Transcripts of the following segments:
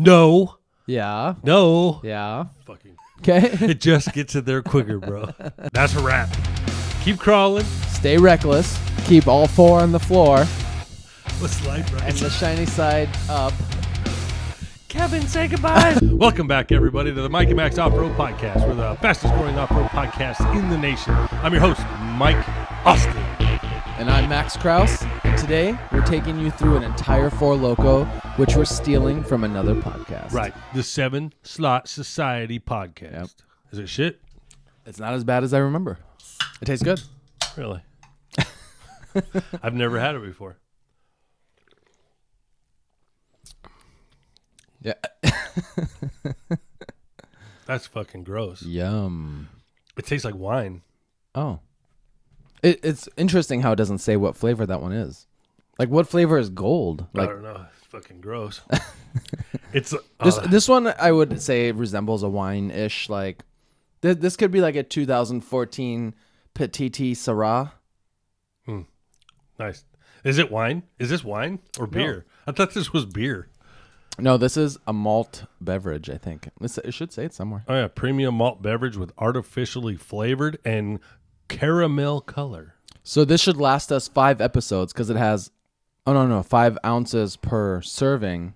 No. Yeah. No. Yeah. Fucking. Okay. It just gets it there quicker, bro. That's a wrap. Keep crawling. Stay reckless. Keep all four on the floor. Let's slide right. And the shiny side up. Kevin, say goodbye. Welcome back, everybody, to the Mike and Max Off-Road Podcast. We're the fastest growing off-road podcast in the nation. I'm your host, Mike Austin. And I'm Max Kraus. And today, we're taking you through an entire Four LoKo, which we're stealing from another podcast. Right. The 7 Slot Society Podcast. Yep. Is it shit? It's not as bad as I remember. It tastes good. Really? I've never had it before. Yeah. That's fucking gross. Yum. It tastes like wine. Oh. It's interesting how it doesn't say what flavor that one is. Like, what flavor is gold? Like, I don't know. It's fucking gross. It's this one, I would say, resembles a wine-ish. Like, this could be like a 2014 Petite Syrah. Nice. Is it wine? Is this wine or beer? I thought this was beer. No, this is a malt beverage, I think. It should say it somewhere. Oh, yeah. Premium malt beverage with artificially flavored and caramel color. So this should last us 5 episodes because it has, 5 ounces per serving.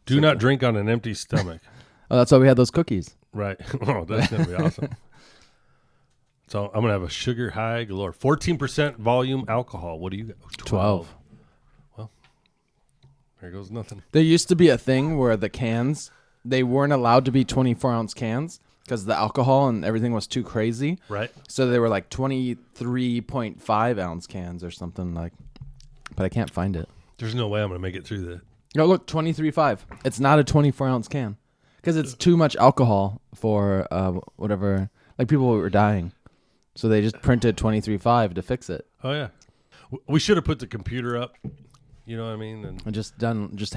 Do not drink on an empty stomach. Oh, that's why we had those cookies. Right. Oh, that's going to be awesome. So I'm going to have a sugar high galore. 14% volume alcohol. What do you got? 12. Well, there goes nothing. There used to be a thing where the cans, they weren't allowed to be 24-ounce cans because the alcohol and everything was too crazy. Right. So they were like 23.5-ounce cans or something like. But I can't find it. There's no way I'm going to make it through that. No, look, 23.5. It's not a 24-ounce can because it's too much alcohol for whatever. Like, people were dying. So they just printed 23.5 to fix it. Oh, yeah. We should have put the computer up. You know what I mean? And just hung out. Just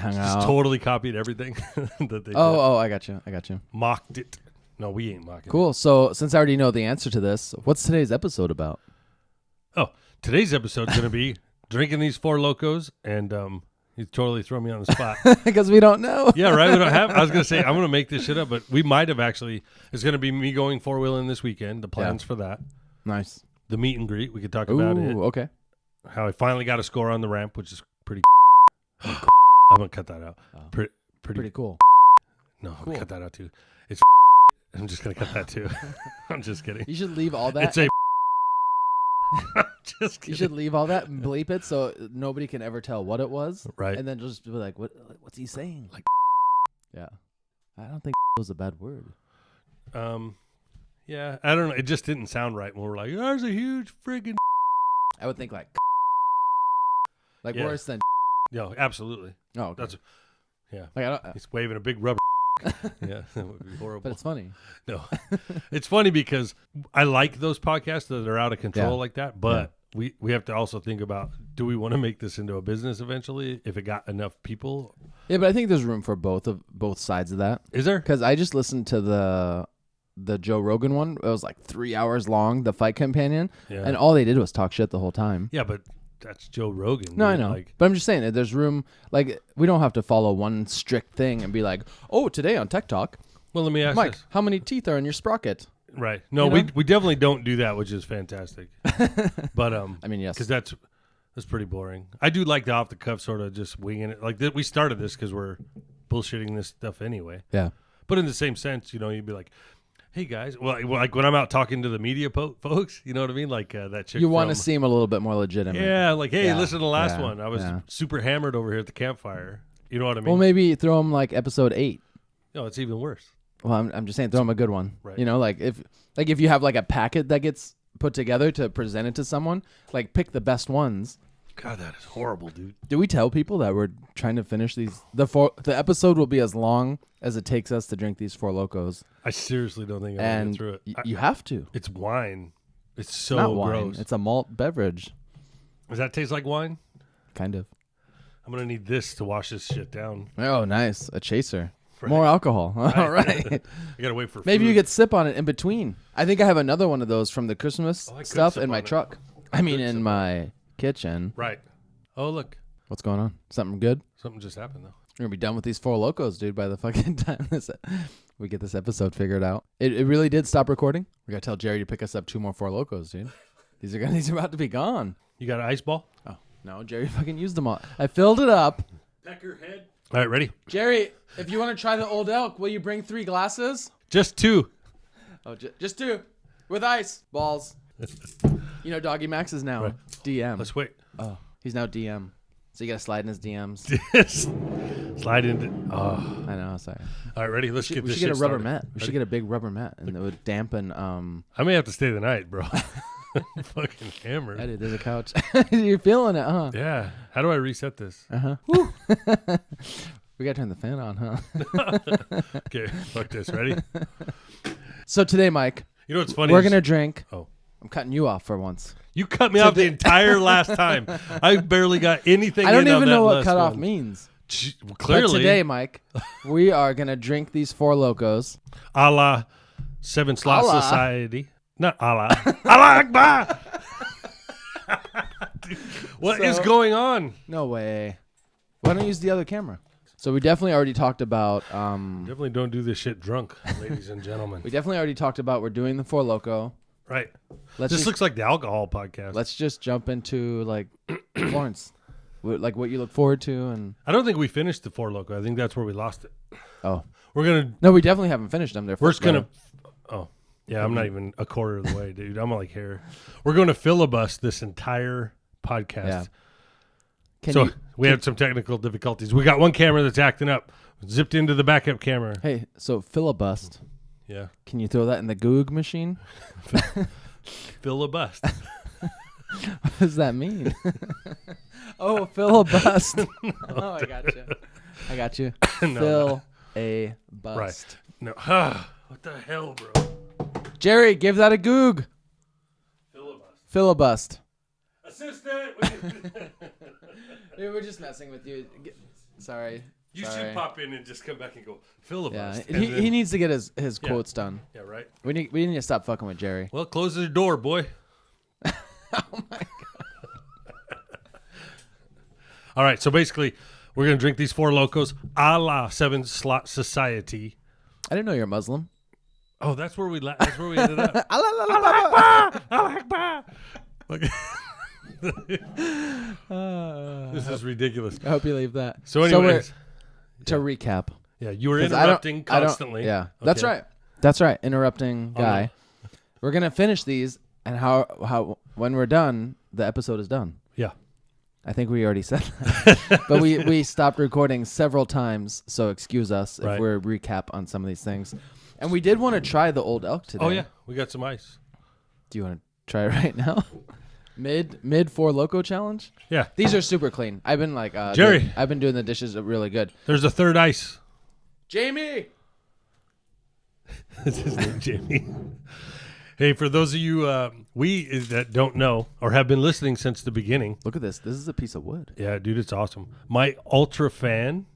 totally copied everything that they did. Oh, I got you. Mocked it. No, we ain't mocking Cool. it. So since I already know the answer to this, what's today's episode about? Oh, today's episode is going to be drinking these Four LoKos, and you totally throw me on the spot. Because we don't know. Yeah, right. We don't have. I was going to say I'm going to make this shit up, but we might have actually. It's going to be me going four-wheeling this weekend. The plans for that. Nice. The meet and greet. We could talk about it. Okay. How I finally got a score on the ramp, which is pretty. I'm gonna cut that out. Pretty cool. No, I'm Cool. gonna cut that out too. It's. I'm just gonna cut that too. I'm just kidding. You should leave all that. It's a. Just kidding. You should leave all that and bleep it so nobody can ever tell what it was. Right. And then just be like, what's he saying? Like. Yeah. I don't think was a bad word. Yeah, I don't know. It just didn't sound right when we were like, "There's a huge friggin'." I would think like Yeah. worse than. Yeah, absolutely. Oh, okay. That's. Yeah. Like, He's waving a big rubber. Yeah, that would be horrible. but it's funny. No, it's funny because I like those podcasts that are out of control like that, but we have to also think about, do we want to make this into a business eventually if it got enough people? Yeah, but I think there's room for both sides of that. Is there? Because I just listened to the Joe Rogan one. It was like 3 hours long, the Fight Companion, Yeah. and all they did was talk shit the whole time. Yeah, but that's Joe Rogan. No, dude. I know. Like, But I'm just saying that there's room. Like, we don't have to follow one strict thing and be like, oh, today on Tech Talk, well, let me ask Mike, this. how many teeth are in your sprocket? Right. No, You know? we definitely don't do that, which is fantastic. But I mean, yes. because that's pretty boring. I do like the off the cuff sort of just winging it. Like we started this because we're bullshitting this stuff anyway. Yeah. But in the same sense, you'd be like, "Hey guys," well, like when I'm out talking to the media folks, you know what I mean? Like that chick. You want to seem a little bit more legitimate. Yeah, like, hey, Yeah. listen to the last Yeah. one. I was Yeah. super hammered over here at the campfire. You know what I mean? Well, maybe throw them like episode 8. No, it's even worse. Well, I'm just saying, throw them a good one. Right. You know, like if you have like a packet that gets put together to present it to someone, like pick the best ones. God, that is horrible, dude. Do we tell people that we're trying to finish these? The episode will be as long as it takes us to drink these Four LoKos. I seriously don't think I'm And gonna get through it. you have to. It's wine. It's so Not wine. gross. It's a malt beverage. Does that taste like wine? Kind of. I'm gonna need this to wash this shit down. Oh, nice. A chaser. Right. More alcohol. All right. I gotta wait for. Maybe food. you could sip on it in between. I think I have another one of those from the Christmas I could stuff sip in my on it. truck. I I mean, could in sip my kitchen. Right. Oh look, What's going on? Something good? something just happened though. We're gonna be done with these Four LoKos, dude, by the fucking time we get this episode figured out. It really did stop recording. We gotta tell Jerry to pick us up 2 more Four LoKos, dude. These are about to be gone. You got an ice ball? Oh no, Jerry fucking used them all. I filled it up. Pecker head. All right, ready? Jerry, if you want to try the Old Elk, will you bring 3 glasses? Just 2. Oh, just 2 with ice balls. You know, Doggy Max is now DM. Let's wait. Oh, he's now DM. So you gotta slide in his DMs. Slide into. Oh, I know. Sorry. all right, ready? Let's get We this. should get a shit rubber started. mat. We should get a big rubber mat, and it would dampen. I may have to stay the night, bro. Fucking hammered. I did. There's a couch. You're feeling it, huh? Yeah. How do I reset this? Uh huh. We gotta turn the fan on, huh? Okay, fuck this. Ready? So today, Mike, You know what's funny? we're gonna drink. Oh. I'm cutting you off for once. You cut me off the entire last time. I barely got anything. I don't in on even that know what last cut off one. means. Well, clearly, But today, Mike, we are gonna drink these Four LoKos. a la 7 Slot Allah. Society. Not a la. Allah Akbar. Dude, what is So- going on? No way. Why don't you use the other camera? So we definitely already talked about. Definitely don't do this shit drunk, ladies and gentlemen. We definitely already talked about. We're doing the Four LoKo. Right. Let's This just, looks like the alcohol podcast. let's just jump into like Florence, like what you look forward to, and I don't think we finished the Four LoKo. I think that's where we lost it. oh We're gonna. no, we definitely haven't finished them. We're just gonna. Oh, yeah. I'm not even a quarter of the way, dude. I'm like here. We're going to filibust this entire podcast. Yeah. So we had some technical difficulties. We got one camera that's acting up. Zipped into the backup camera. Hey, so filibust. Yeah. Can you throw that in the Goog machine? Filibust. What does that mean? Oh, filibust. Oh, I got you. I got you. No, A bust. Right. No. What the hell, bro? Jerry, give that a Goog. Filibust. Filibust. Assistant. Dude, we're just messing with you. Sorry. You Sorry. should pop in and just come back and go Yeah, filibust. he needs to get his Yeah. quotes done. Yeah, right. We need to stop fucking with Jerry. Well, close the door, boy. Oh my god. All right, so basically, we're gonna drink these Four LoKos a la 7 Slot Society. I didn't know you're Muslim. Oh, that's where we ended up. Look, this is ridiculous. I hope you leave that. So, anyways, to recap. yeah, you were 'Cause interrupting I don't- constantly. Yeah, that's Okay. right. That's right. Interrupting guy. no. We're gonna finish these, and how when we're done, the episode is done. Yeah. I think we already said that, but we stopped recording several times, so excuse us if Right. we're recap on some of these things. And we did want to try the Old Elk today. Oh yeah, we got some ice. Do you want to try it right now? mid Four LoKo challenge. Yeah. These are super clean. I've been like Jerry. I've been doing the dishes really good. There's a third ice. Jamie. That's his name, Jamie. Hey, for those of you that don't know or have been listening since the beginning, Look at this. This is a piece of wood. yeah, dude, it's awesome. My ultra fan,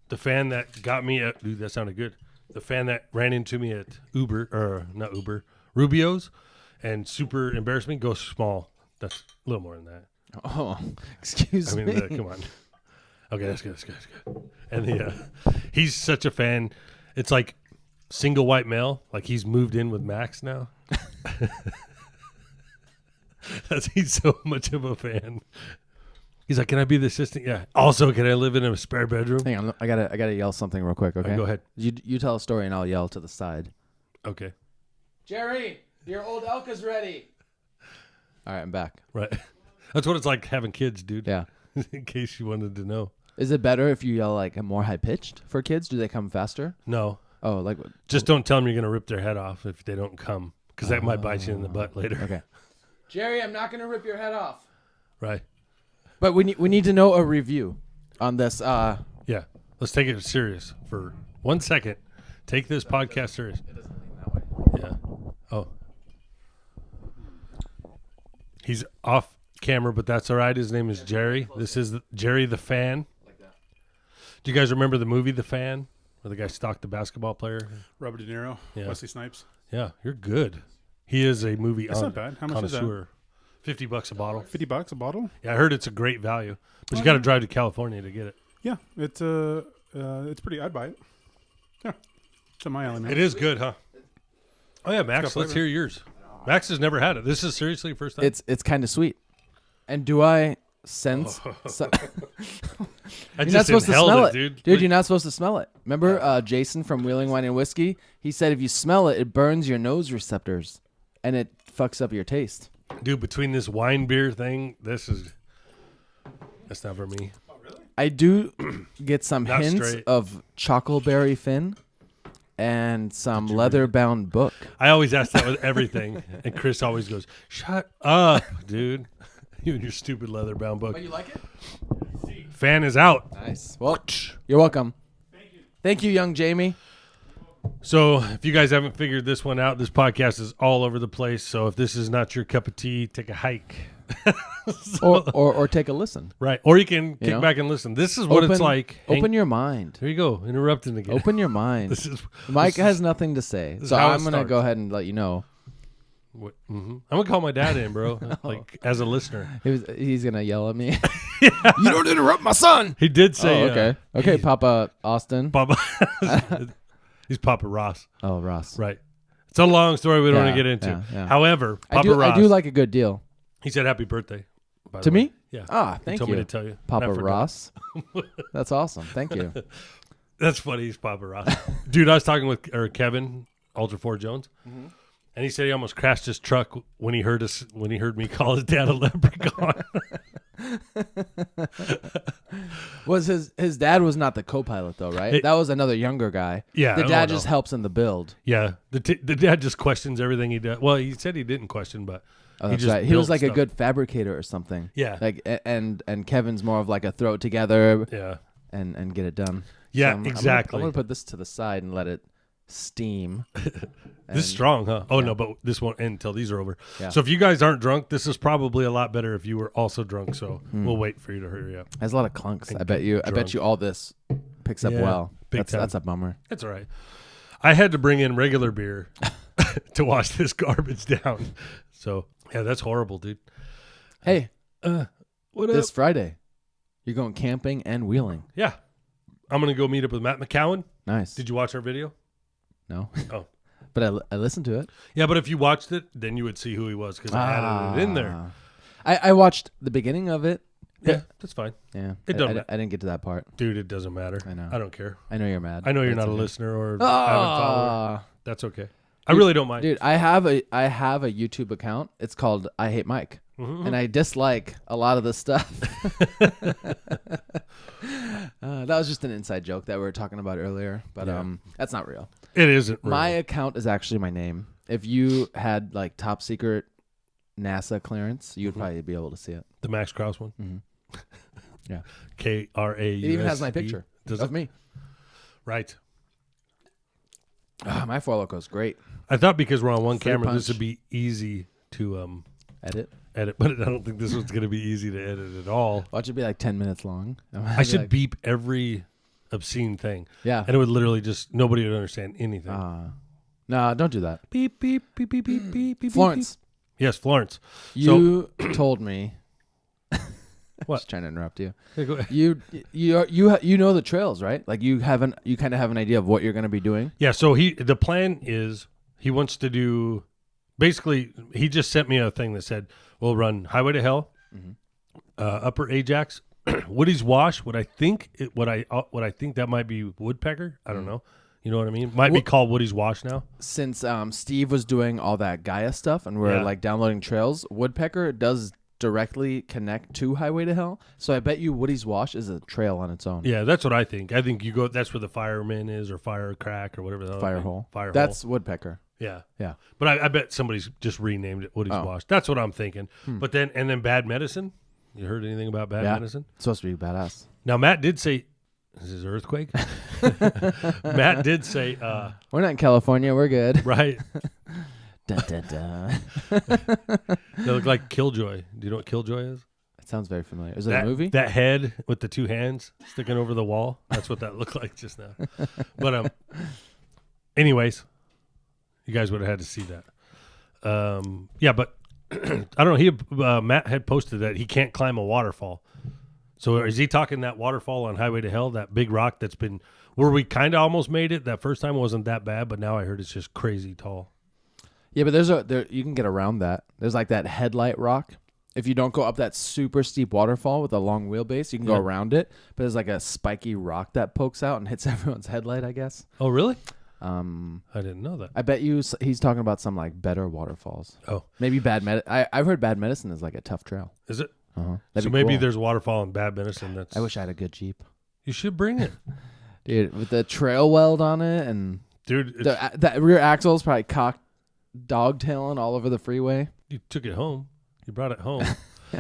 the fan that got me at, dude, that sounded good. The fan that ran into me at Rubio's and super embarrassed me, goes small. That's a little more than that. Oh, excuse I mean, me. come on. Okay, that's good. And he's such a fan. It's like single white male. Like he's moved in with Max now. He's so much of a fan. He's like, can I be the assistant? Yeah. Also, can I live in a spare bedroom? Hang on, I gotta yell something real quick. Okay, Go ahead. You tell a story and I'll yell to the side. Okay. Jerry, your Old Elk is ready. All right, I'm back. Right. That's what it's like having kids, dude. Yeah. In case you wanted to know. Is it better if you yell like more high pitched for kids? Do they come faster? No. Oh, like Just don't tell them you're going to rip their head off if they don't come. Because that might bite you in the butt later. okay. Jerry, I'm not gonna rip your head off. Right. But we need to know a review on this. Yeah. Let's take it serious for 1 second. Take this podcast serious. It doesn't lean that way. Yeah. Oh. He's off camera, but that's all right. His name is Jerry. This is Jerry the Fan. Like that. Do you guys remember the movie The Fan? Where the guy stalked the basketball player? Robert De Niro, Yeah. Wesley Snipes. Yeah, you're good. He is a movie That's not bad. How much is that? connoisseur. $50 a bottle. $50 a bottle? Yeah, I heard it's a great value, but you got to drive to California to get it. Yeah, it's pretty. I'd buy it. Yeah, it's in my alley, man. It is good, huh? Oh yeah, Max. Let's hear yours. Max has never had it. This is seriously the first time. It's kind of sweet. And do I sense? I You're just not supposed to inhaled smell it, it, dude. Dude, you're not supposed to smell it. Remember Jason from Wheeling Wine and Whiskey? He said if you smell it, it burns your nose receptors, and it fucks up your taste. Dude, between this wine beer thing, that's not for me. Oh, really? I do get some Not hints straight. of Chockleberry Finn and some leather-bound book. I always ask that with everything, and Chris always goes, "Shut up, dude! You and your stupid leather-bound book." Oh, you like it? Fan is out. Nice. Well, you're welcome. Thank you, young Jamie. So, if you guys haven't figured this one out, this podcast is all over the place. So, if this is not your cup of tea, take a hike. or take a listen. Right. Or you can kick know? back and listen. This is what it's like. Open your mind. There you go. Interrupting again. Open your mind. This is Mike has nothing to say, is so how it I'm going to starts. go ahead and let you know. I'm going to call my dad in, bro, like as a listener. He's going to yell at me. You don't interrupt my son. He did say, okay. Okay, Papa Austin. Papa. He's Papa Ross. Oh, Ross. Right. It's a long story we don't want Yeah, to get into. yeah. However, I Papa do Ross, like a good deal. he said happy birthday. by To the way. me? Yeah. Ah, He thank told you. me to tell you. Papa I forgot. Ross. That's awesome. Thank you. That's funny. He's Papa Ross. Dude, I was talking with Kevin, Ultra 4 Jones, and he said he almost crashed his truck when he heard me call his dad a leprechaun. Was his dad was not the co-pilot though, right? That was another younger guy. Yeah, The oh, dad no. just helps in the build. Yeah, the dad just questions everything he does. Well, he said he didn't question, but Oh, he that's just right. He was built like a stuff. good fabricator or something. Yeah. Like and Kevin's more of like a throw it together Yeah. and get it done. Yeah, I'm exactly. I'm gonna put this to the side and let it steam. This is strong, huh? Oh, no, but this won't end until these are over. Yeah. So if you guys aren't drunk, this is probably a lot better if you were also drunk. So we'll wait for you to hurry up. Has a lot of clunks. And I bet you drunk. all this picks up Yeah, well. big time. That's a bummer. That's all right. I had to bring in regular beer to wash this garbage down. So, yeah, that's horrible, dude. Hey, What this up? Friday, you're going camping and wheeling. Yeah. I'm going to go meet up with Matt McCowan. Nice. Did you watch our video? No. Oh. But I listened to it. Yeah, but if you watched it, then you would see who he was because I added it in there. I watched the beginning of it. Yeah, that's fine. Yeah. It I don't matter. didn't get to that part. Dude, it doesn't matter. I know. I don't care. I know you're mad. I know you're but not it's a okay. listener or avid follower. That's okay. I really don't mind. Dude, I have a YouTube account. It's called I Hate Mike. Mhm. And I dislike a lot of the stuff. That was just an inside joke that we were talking about earlier, but Yeah. that's not real. It isn't real. My account is actually my name. If you had like top secret NASA clearance, you'd probably be able to see it. The Max Krause one? Mm-hmm. Yeah. KRAUS. It even has my picture Does of it? me. Right. My Four LoKo is great. I thought because we're on one Fruit camera, this punch. would be easy to Edit. edit, but I don't think this one's going to be easy to edit at all. Watch it be like 10 minutes long. I should beep every obscene thing, Yeah. and it would literally just nobody would understand anything. No, don't do that. Beep beep beep beep beep beep beep. Florence, beep. Yes, Florence. you told me. What? Just trying to interrupt you. Yeah, go ahead. You know the trails, right? Like you kind of have an idea of what you're going to be doing. Yeah. So the plan is he wants to do. Basically, he just sent me a thing that said we'll run Highway to Hell, Upper Ajax, Woody's Wash. What I think that might be Woodpecker. I don't know. You know what I mean? Might be called Woody's Wash now. Since Steve was doing all that Gaia stuff and we're Yeah. like downloading trails, Woodpecker does directly connect to Highway to Hell. So I bet you Woody's Wash is a trail on its own. Yeah, that's what I think. I think you go. That's where the fireman is, or fire crack, or whatever. The Fire hole. Fire That's hole. Woodpecker. Yeah. Yeah. But I bet somebody's just renamed it Woody's Oh. Wash. That's what I'm thinking. But then Bad Medicine. You heard anything about Bad Yeah. Medicine? It's supposed to be badass. Now Matt did say, "Is this earthquake?" Matt did say, We're not in California. We're good. right. Dun, dun, dun. They look like Killjoy. Do you know what Killjoy is? It sounds very familiar. Is it a movie? That head with the two hands sticking over the wall. That's what that looked like just now. But anyways, you guys would have had to see that. Yeah, but I don't know. Matt had posted that he can't climb a waterfall. So is he talking that waterfall on Highway to Hell, that big rock that's been where we kind of almost made it? That first time wasn't that bad, but now I heard it's just crazy tall. Yeah, but you can get around that. There's like that headlight rock. If you don't go up that super steep waterfall with a long wheelbase, you can go around it. But there's like a spiky rock that pokes out and hits everyone's headlight, I guess. Oh, really? I didn't know that. I bet he's talking about some like better waterfalls. Oh, maybe I've heard Bad Medicine is like a tough trail. is it? Uh-huh. So maybe there's a waterfall in Bad Medicine. I wish I had a good Jeep. You should bring it, dude, with the trail weld on it and dude. that rear axle is probably cocked dogtailing all over the freeway. You took it home. You brought it home.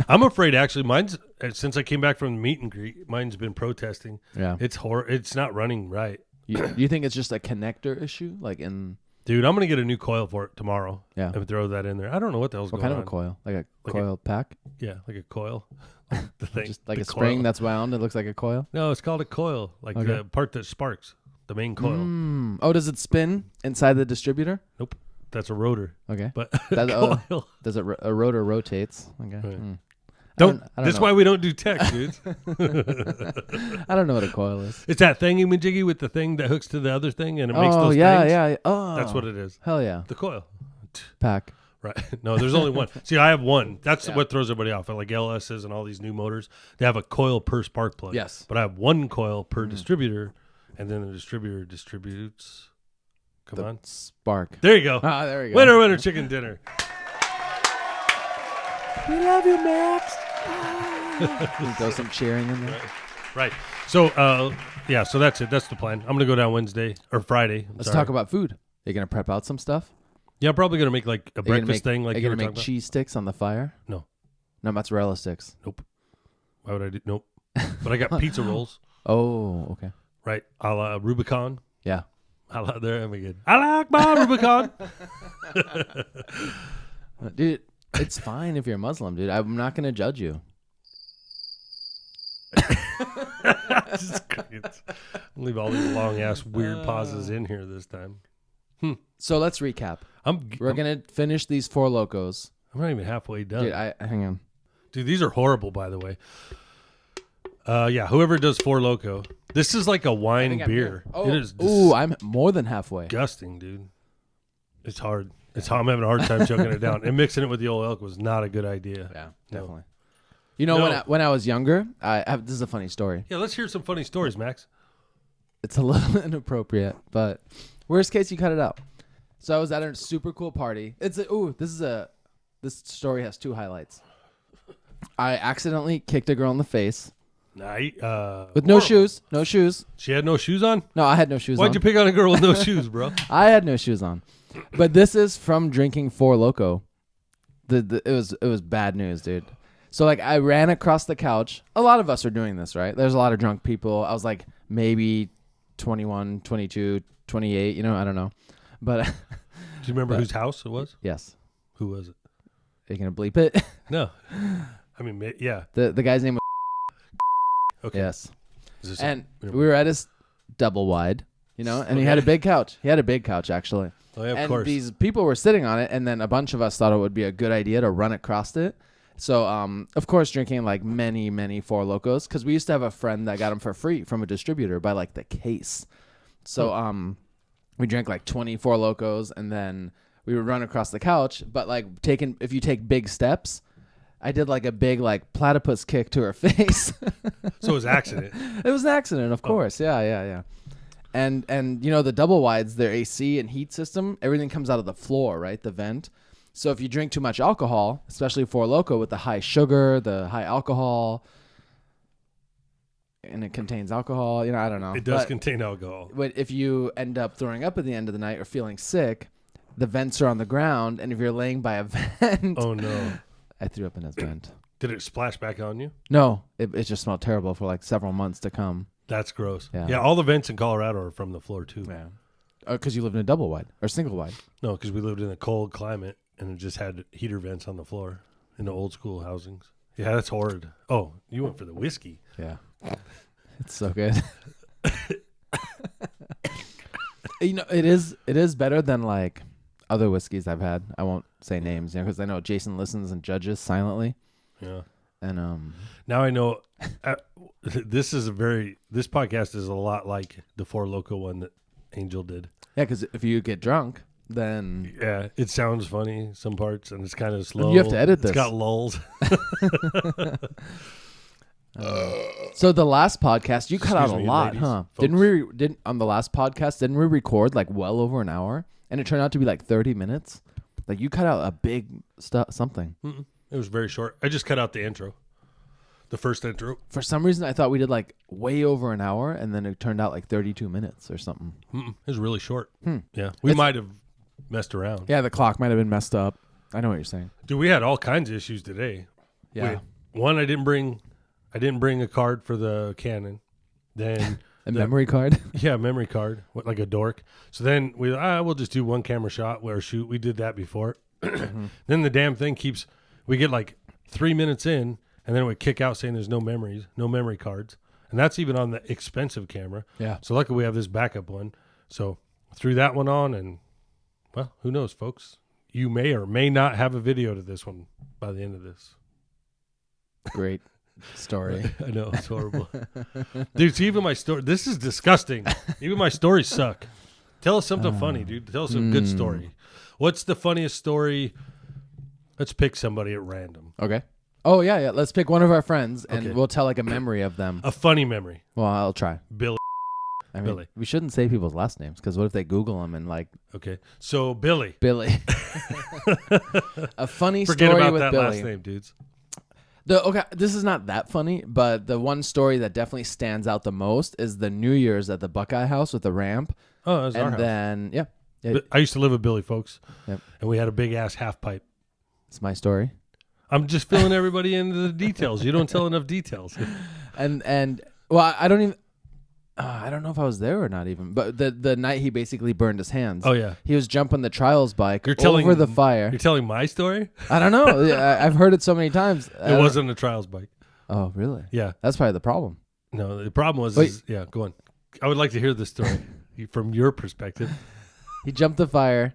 I'm afraid actually mine's since I came back from the meet and greet, mine's been protesting. Yeah, it's not running right. You think it's just a connector issue, like in? Dude, I'm gonna get a new coil for it tomorrow. Yeah, and throw that in there. I don't know what the hell's what going on. kind of a coil? Like a coil pack? Yeah, like a coil. Like the thing, just like the a coil. spring that's wound. It looks like a coil. No, it's called a coil. Like the part that sparks, the main coil. Oh, does it spin inside the distributor? Nope, that's a rotor. Okay, but that, coil. Does it? A rotor rotates. Okay. Right. I don't That's know. why we don't do tech, dudes. I don't know what a coil is. It's that thingy-majiggy with the thing that hooks to the other thing and it makes those things. Yeah. Oh, That's what it is. Hell yeah. The coil. Pack. Right. No, there's only one. See, I have one. That's what throws everybody off. Like LS's and all these new motors, they have a coil per spark plug. Yes. But I have one coil per distributor, and then the distributor distributes. Come on. Spark. There you go. Ah, there we go. Winner, chicken dinner. We love you, Max. Throw some cheering in there. Right. So, so that's it. That's the plan. I'm going to go down Wednesday or Friday. Let's talk about food. Are you going to prep out some stuff? Yeah, I'm probably going to make like a breakfast thing. Like are you going to make cheese sticks on the fire? No. No, mozzarella sticks. Nope. Why would I do? Nope. But I got pizza rolls. Oh, okay. Right. A la Rubicon. Yeah. I like there. I'm good. I like my Rubicon. Dude, it's fine if you're Muslim, dude. I'm not going to judge you. Leave all these long ass weird pauses in here this time. So let's recap. We're going to finish these Four LoKos. I'm not even halfway done. Dude, hang on. Dude, these are horrible, by the way. Yeah, whoever does Four LoKo. This is like a wine beer. Oh, it is I'm more than halfway. disgusting, dude. It's hard. I'm having a hard time choking it down. And mixing it with the old elk was not a good idea. Yeah, definitely. You know, when I was younger, this is a funny story. Yeah, let's hear some funny stories, Max. It's a little inappropriate, but worst case, you cut it out. So I was at a super cool party. This story has two highlights. I accidentally kicked a girl in the face. With no shoes. No shoes. She had no shoes on? No, I had no shoes on. Why'd you pick on a girl with no shoes, bro? I had no shoes on. But this is from drinking Four LoKo. It was bad news, dude. So like I ran across the couch. A lot of us are doing this, right? There's a lot of drunk people. I was like maybe 21, 22, 28, I don't know. But do you remember whose house it was? Yes. Who was it? Are you going to bleep it? No. I mean, yeah. The guy's name was Okay. Yes. And we were at his double wide, and he had a big couch. He had a big couch, actually. Oh, yeah, of course. And these people were sitting on it, and then a bunch of us thought it would be a good idea to run across it. So, of course, drinking like many, many Four LoKos, because we used to have a friend that got them for free from a distributor by like the case. So, we drank like 20 Four LoKos, and then we would run across the couch. But like if you take big steps, I did like a big like platypus kick to her face. So it was an accident. It was an accident, of course. Yeah. And the double wides, their AC and heat system, everything comes out of the floor, right? The vent. So if you drink too much alcohol, especially Four LoKo with the high sugar, the high alcohol, and it contains alcohol, I don't know. It does contain alcohol. But if you end up throwing up at the end of the night or feeling sick, the vents are on the ground, and if you're laying by a vent... Oh, no. I threw up in his vent. Did it splash back on you? No, it just smelled terrible for like several months to come. That's gross. Yeah, all the vents in Colorado are from the floor, too. Yeah. Because you lived in a double wide or single wide. No, because we lived in a cold climate, and it just had heater vents on the floor in the old school housings. Yeah, that's horrid. Oh, you went for the whiskey. Yeah. It's so good. It is better than like other whiskeys I've had. I won't say names, because I know Jason listens and judges silently. Yeah. And Now I know this podcast is a lot like the Four LoKo one that Angel did. yeah, because if you get drunk, then Yeah, it sounds funny some parts, and it's kind of slow. you have to edit this. It's got lulls. So the last podcast you cut out a Excuse me, lot, ladies, huh? folks. Didn't on the last podcast didn't we record like well over an hour, and it turned out to be like 30 minutes? Like you cut out a big something. Mm-mm. It was very short. I just cut out the intro, the first intro. For some reason, I thought we did like way over an hour, and then it turned out like 32 minutes or something. Mm-mm. It was really short. Hmm. Yeah, we might have messed around. Yeah, the clock might have been messed up. I know what you're saying. Dude, we had all kinds of issues today. Yeah. One, I didn't bring a card for the Canon. Then A memory card. yeah, memory card, like a dork. So then we'll just do one camera shot or shoot. We did that before. Then the damn thing we get like 3 minutes in, and then it would kick out saying there's no memory cards. And that's even on the expensive camera. Yeah. So luckily we have this backup one. So threw that one on, and well, who knows, folks? You may or may not have a video to this one by the end of this. Great story. I know, it's horrible. Dude, see, even my story, this is disgusting. Even my stories suck. Tell us something funny, dude. Tell us a good story. What's the funniest story? Let's pick somebody at random. Okay. Oh, yeah. Let's pick one of our friends, and Okay. we'll tell like a memory of them. A funny memory. Well, I'll try. Billy. I mean, Billy. we shouldn't say people's last names, because what if they Google them and like Okay. So, Billy. Billy? A funny Forget story about with that Billy. last name, dudes. Okay, this is not that funny, but the one story that definitely stands out the most is the New Year's at the Buckeye House with the ramp. Oh, that was our And house. then, yeah, I used to live with Billy, folks. Yep. And we had a big ass half pipe. it's my story. I'm just filling everybody into the details. You don't tell enough details. And well, I don't even. I don't know if I was there or not even, but the night he basically burned his hands. Oh, yeah. He was jumping the trials bike You're telling- over the fire. You're telling my story? I don't know. I've heard it so many times. It wasn't a trials bike. Oh, really? Yeah. That's probably the problem. No, the problem was, Wait. yeah, go on. I would like to hear this story from your perspective. He jumped the fire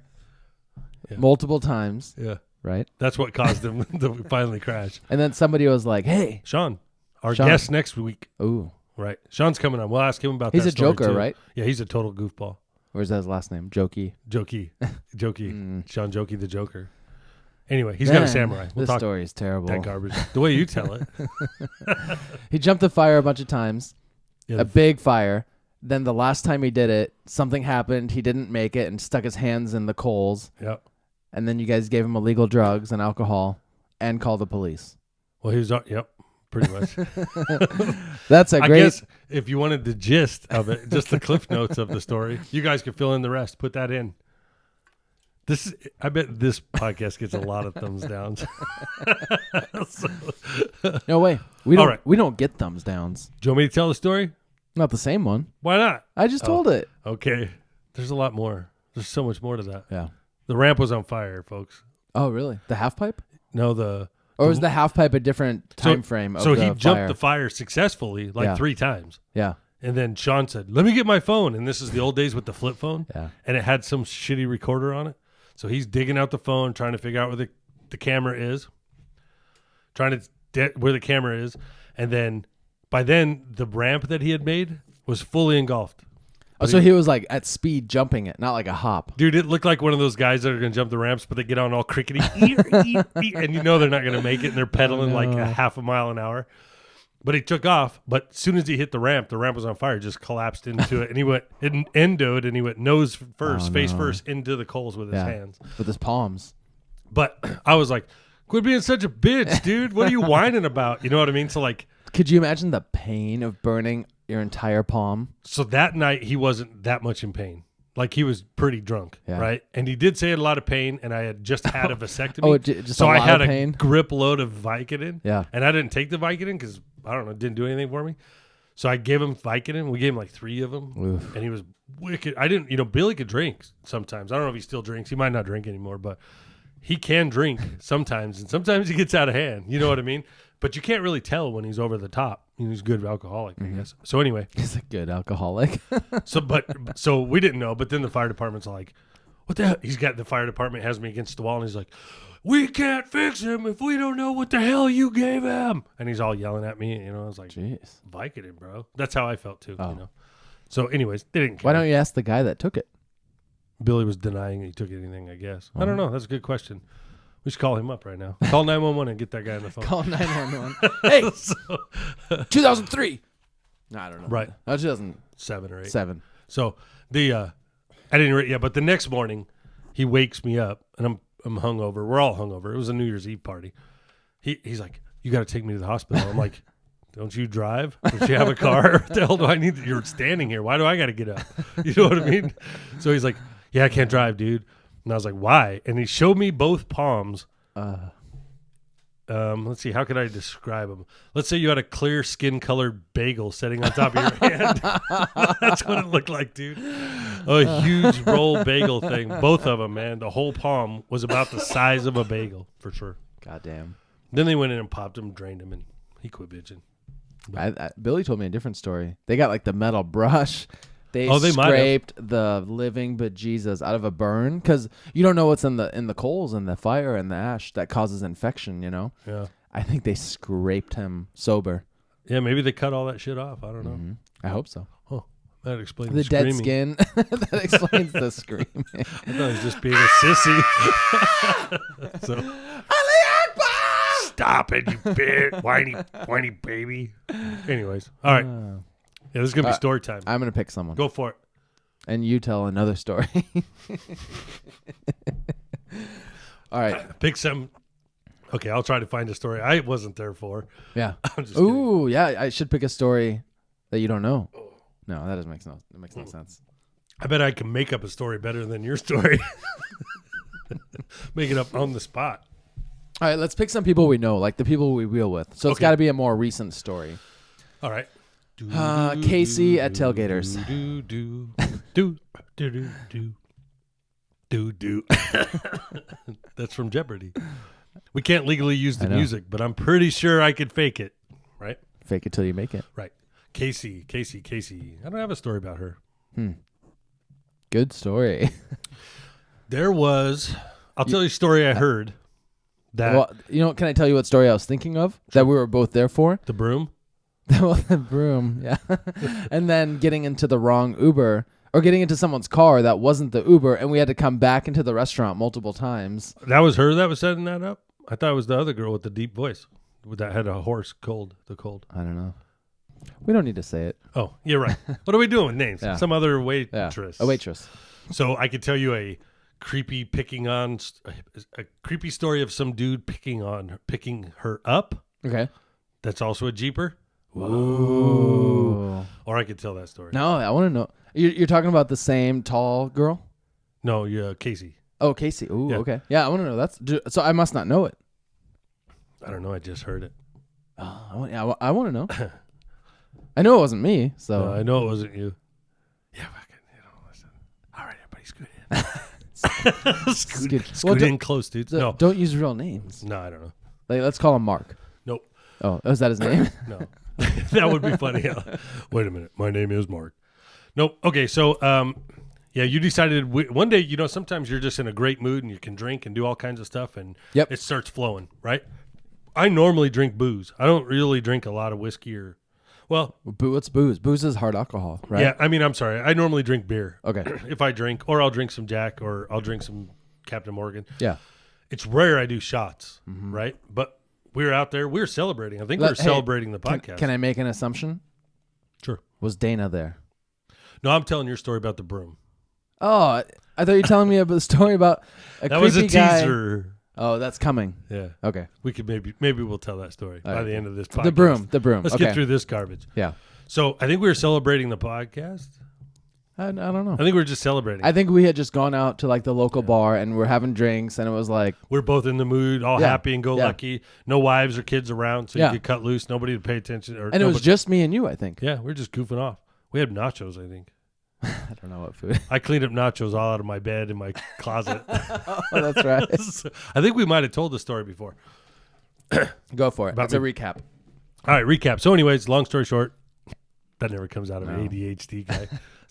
Yeah. multiple times, Yeah. right? That's what caused him to finally crash. And then somebody was like, "Hey, Sean, our Sean. guest next week. ooh, Right. Sean's coming on. We'll ask him about he's that a story, joker, too. right? Yeah, he's a total goofball. Where's that his last name? Jokey. Jokey. Jokey. Mm. Sean Jokey the Joker. Anyway, he's got a Man, samurai. We'll this talk story is terrible. that garbage. The way you tell it. He jumped the fire a bunch of times, Yeah, a big fire. Then the last time he did it, something happened. He didn't make it and stuck his hands in the coals. yeah. And then you guys gave him illegal drugs and alcohol and called the police. Well, he was, yep, pretty much. That's a I great. guess if you wanted the gist of it, just the cliff notes of the story, you guys could fill in the rest. Put that in. I bet this podcast gets a lot of thumbs downs. No way. We All don't. right. We don't get thumbs downs. Do you want me to tell the story? Not the same one. Why not? I just told it. Okay. There's a lot more. There's so much more to that. Yeah. The ramp was on fire, folks. Oh, really? The half pipe? No, Or was the half pipe a different time frame of so the he jumped fire? the fire successfully like Yeah. 3 times. Yeah. And then Sean said, "Let me get my phone." And this is the old days with the flip phone. Yeah. And it had some shitty recorder on it. So he's digging out the phone, trying to figure out where the camera is, where the camera is. And then by then, the ramp that he had made was fully engulfed. Oh, so he was like at speed jumping it, not like a hop. Dude, it looked like one of those guys that are going to jump the ramps, but they get on all crickety, and you know they're not going to make it, and they're pedaling like a half a mile an hour. But he took off, but as soon as he hit the ramp was on fire, just collapsed into it, and he went endoed, and he went nose first, face first into the coals with his hands. With his palms. But I was like, quit being such a bitch, dude. What are you whining about? You know what I mean? So like, Could you imagine the pain of burning your entire palm? so that night he wasn't that much in pain. Like he was pretty drunk, Yeah. right? And he did say he had a lot of pain, and I had just had a vasectomy. Oh, just so a I lot had of a pain? grip load of Vicodin. Yeah. And I didn't take the Vicodin because, I don't know, it didn't do anything for me. So I gave him Vicodin. We gave him like 3 of them. Oof. And he was wicked. Billy could drink sometimes. I don't know if he still drinks. He might not drink anymore, but he can drink sometimes. And sometimes he gets out of hand. You know what I mean? But you can't really tell when he's over the top. He's a good alcoholic, I guess. So anyway. He's a good alcoholic. So we didn't know. But then the fire department's like, what the hell? The fire department has me against the wall, and he's like, we can't fix him if we don't know what the hell you gave him. And he's all yelling at me. I was like, Jeez. Vicodin, bro. That's how I felt too. Oh. So anyways, they didn't care. Why don't you ask the guy that took it? Billy was denying he took anything, I guess. I don't know. That's a good question. We should call him up right now. Call 911 and get that guy on the phone. Call 911. Hey, 2003. No, I don't know. Right. No, 7 or 8. 2007. So I didn't read. Yeah, but the next morning, he wakes me up and I'm hungover. We're all hungover. It was a New Year's Eve party. He's like, you got to take me to the hospital. I'm like, don't you drive? Don't you have a car? What the hell do I need? You're standing here. Why do I got to get up? You know what I mean? So he's like, yeah, I can't drive, dude. And I was like, why? And he showed me both palms. Let's see. How could I describe them? Let's say you had a clear skin-colored bagel sitting on top of your hand. That's what it looked like, dude. A huge roll bagel thing. Both of them, man. The whole palm was about the size of a bagel, for sure. Goddamn. Then they went in and popped him, drained him, and he quit bitching. Billy told me a different story. They got like the metal brush. They might scraped the living bejesus out of a burn because you don't know what's in the coals and the fire and the ash that causes infection. Yeah. I think they scraped him sober. Yeah, maybe they cut all that shit off. I don't know. Mm-hmm. I hope so. Oh, that explains The dead screaming. skin that explains the screaming. I thought he was just being a sissy. So stop it, you bit whiny baby. Anyways, all right. Yeah, this is gonna be story time. I'm gonna pick someone. Go for it. And you tell another story. All right. Pick some. Okay, I'll try to find a story I wasn't there for. Yeah. I'm just kidding. Ooh, yeah. I should pick a story that you don't know. No, that doesn't make no. That makes no sense. I bet I can make up a story better than your story. Make it up on the spot. All right, let's pick some people we know, like the people we wheel with. So it's Okay. got to be a more recent story. All right. Casey at Tailgaters. Do. That's from Jeopardy. We can't legally use the I know. music, but I'm pretty sure I could fake it. Right? Fake it till you make it. Right. Casey. I don't have a story about her. Good story. There was, I'll tell you a story I heard. That Well, can I tell you what story I was thinking of that we were both there for? the broom. Well, the broom, yeah. And then getting into the wrong Uber or getting into someone's car that wasn't the Uber, and we had to come back into the restaurant multiple times. That was her that was setting that up? I thought it was the other girl with the deep voice that had a hoarse cold. I don't know. We don't need to say it. Oh, you're right. What are we doing with names? Yeah. Some other Yeah, waitress. a waitress. So I could tell you a creepy creepy story of some dude picking her up. Okay. That's also a jeeper. Ooh. Or I could tell that story. No, I want to know. You're talking about the same tall girl? No, you're Casey. Oh, Casey. Ooh, Yeah. okay. Yeah, I want to know. So I must not know it. I don't know. I just heard it. Oh, I want to know. I know it wasn't me, so. No, I know it wasn't you. Yeah, fucking, listen. All right, everybody scoot in. Scoot in close, dude. No. Don't use real names. No, I don't know. Like, let's call him Mark. Nope. Oh, is that his name? No. That would be funny. Wait a minute. My name is Mark. Nope. Okay, so yeah, you decided one day, sometimes you're just in a great mood and you can drink and do all kinds of stuff and Yep. it starts flowing, right? I normally drink booze. I don't really drink a lot of whiskey What's booze? Booze is hard alcohol, right? Yeah, I mean, I'm sorry. I normally drink beer. Okay. If I drink, or I'll drink some Jack, or I'll drink some Captain Morgan. Yeah. It's rare I do shots, right? But we're out there. We're celebrating. I think we're Hey, celebrating the podcast. Can I make an assumption? Sure. Was Dana there? No, I'm telling your story about the broom. Oh, I thought you were telling me about the story about a That was a creepy guy. teaser. Oh, that's coming. Yeah. Okay. We could maybe we'll tell that story by right. the end of this podcast. The broom. Let's okay. get through this garbage. Yeah. So I think we were celebrating the podcast. I don't know. I think we were just celebrating. I think we had just gone out to like the local bar and we're having drinks and it was like, We're both in the mood, all Yeah. happy and go Yeah. lucky. No wives or kids around, so Yeah. you could cut loose. Nobody to pay attention. and it was just me and you, I think. yeah, we're just goofing off. We had nachos, I think. I don't know what food. I cleaned up nachos all out of my bed in my closet. Oh, that's right. So, I think we might have told the story before. Go for it. About That's a recap. All right, recap. So anyways, long story short, that never comes out of No. an ADHD guy's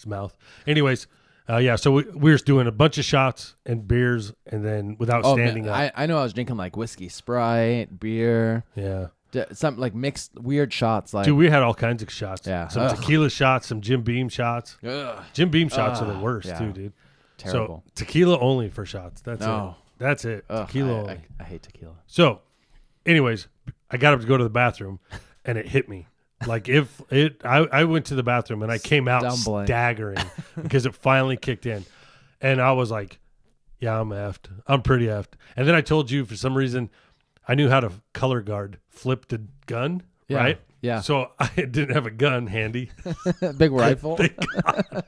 mouth. Anyways, Yeah, so we were doing a bunch of shots and beers, and then without standing up. I know I was drinking like whiskey Sprite, beer. Yeah. Something like mixed weird shots. Like, Dude, we had all kinds of shots. Yeah. Some tequila shots, some Jim Beam shots. Ugh. Jim Beam shots are the worst, yeah. too, dude. Terrible. So tequila only for shots. That's it. That's it. Ugh, Tequila only. I hate tequila. So, anyways, I got up to go to the bathroom, and it hit me. Like I went to the bathroom, and I came out staggering because it finally kicked in. And I was like, yeah, I'm effed. I'm pretty effed. And then I told you, for some reason, I knew how to color guard flip the gun, right? Yeah. So I didn't have a gun handy. Big rifle. Thank God.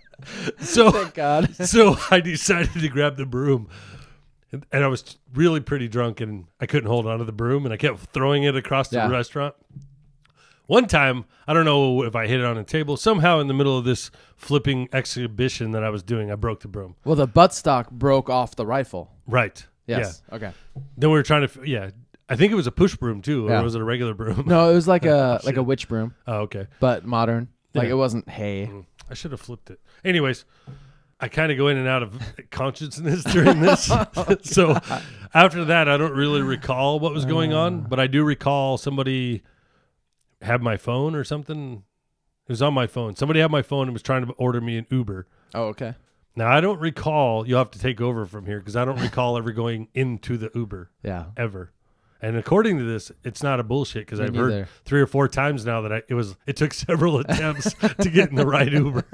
So, Thank God. So I decided to grab the broom. And I was really pretty drunk, and I couldn't hold on to the broom, and I kept throwing it across the restaurant. One time, I don't know if I hit it on a table. Somehow in the middle of this flipping exhibition that I was doing, I broke the broom. Well, the buttstock broke off the rifle. Right. Yes. Yeah. Okay. Then we were trying to, I think it was a push broom too, or was it a regular broom? No, it was like a witch broom. Oh, okay. But modern. Like Yeah. it wasn't hay. I should have flipped it. Anyways, I kind of go in and out of consciousness during this. So after that, I don't really recall what was going on, but I do recall somebody had my phone or something. It was on my phone. Somebody had my phone and was trying to order me an Uber. Oh, okay. Now, I don't recall. You'll have to take over from here because I don't recall ever going into the Uber. Yeah. Ever. And according to this, it's not a bullshit because I've heard 3 or 4 times now that it took several attempts to get in the right Uber.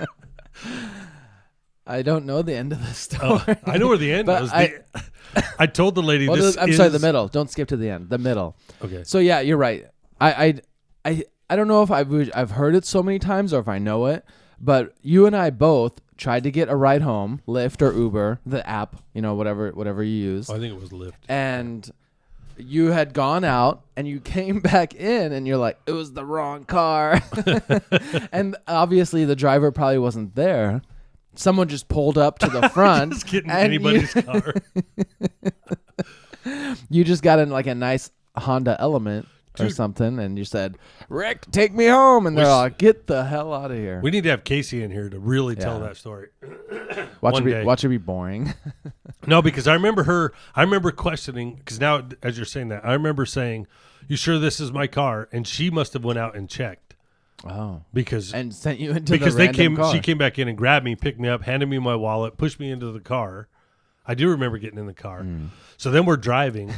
I don't know the end of this story. I know where the end was. I told the lady I'm sorry, the middle. Don't skip to the end. The middle. Okay. So yeah, you're right. I don't know if I've heard it so many times or if I know it, but you and I both tried to get a ride home, Lyft or Uber, the app, whatever you use. I think it was Lyft. And you had gone out and you came back in and you're like, it was the wrong car. And obviously the driver probably wasn't there. Someone just pulled up to the front. Just getting anybody's car. You just got in like a nice Honda Element or something, and you said, Rick, take me home. And they're like, get the hell out of here. We need to have Casey in here to really tell that story. Watch it be boring. No, because I remember questioning, because now as you're saying that, I remember saying, you sure this is my car? And she must have went out and checked. Oh. And sent you into the random car. She came back in and grabbed me, picked me up, handed me my wallet, pushed me into the car. I do remember getting in the car. So then we're driving,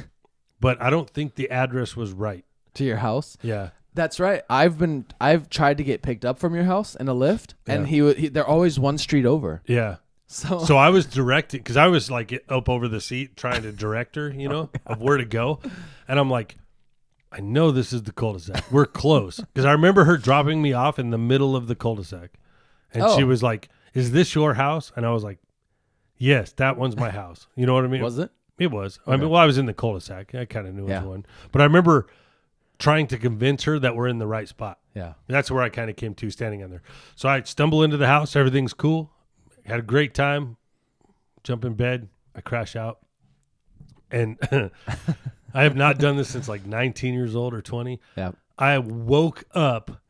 but I don't think the address was right. To your house? Yeah. That's right. I've tried to get picked up from your house in a Lyft, and they're always one street over. Yeah. So I was directing, because I was like up over the seat trying to direct her, of where to go. And I'm like, I know this is the cul-de-sac. We're close. Because I remember her dropping me off in the middle of the cul-de-sac. And she was like, is this your house? And I was like, yes, that one's my house. You know what I mean? Was it? It was. Okay. I mean, I was in the cul-de-sac. I kind of knew it was one. But I remember trying to convince her that we're in the right spot. Yeah. And that's where I kind of came to, standing on there. So I stumble into the house. Everything's cool. Had a great time. Jump in bed. I crash out. And I have not done this since like 19 years old or 20. Yeah. I woke up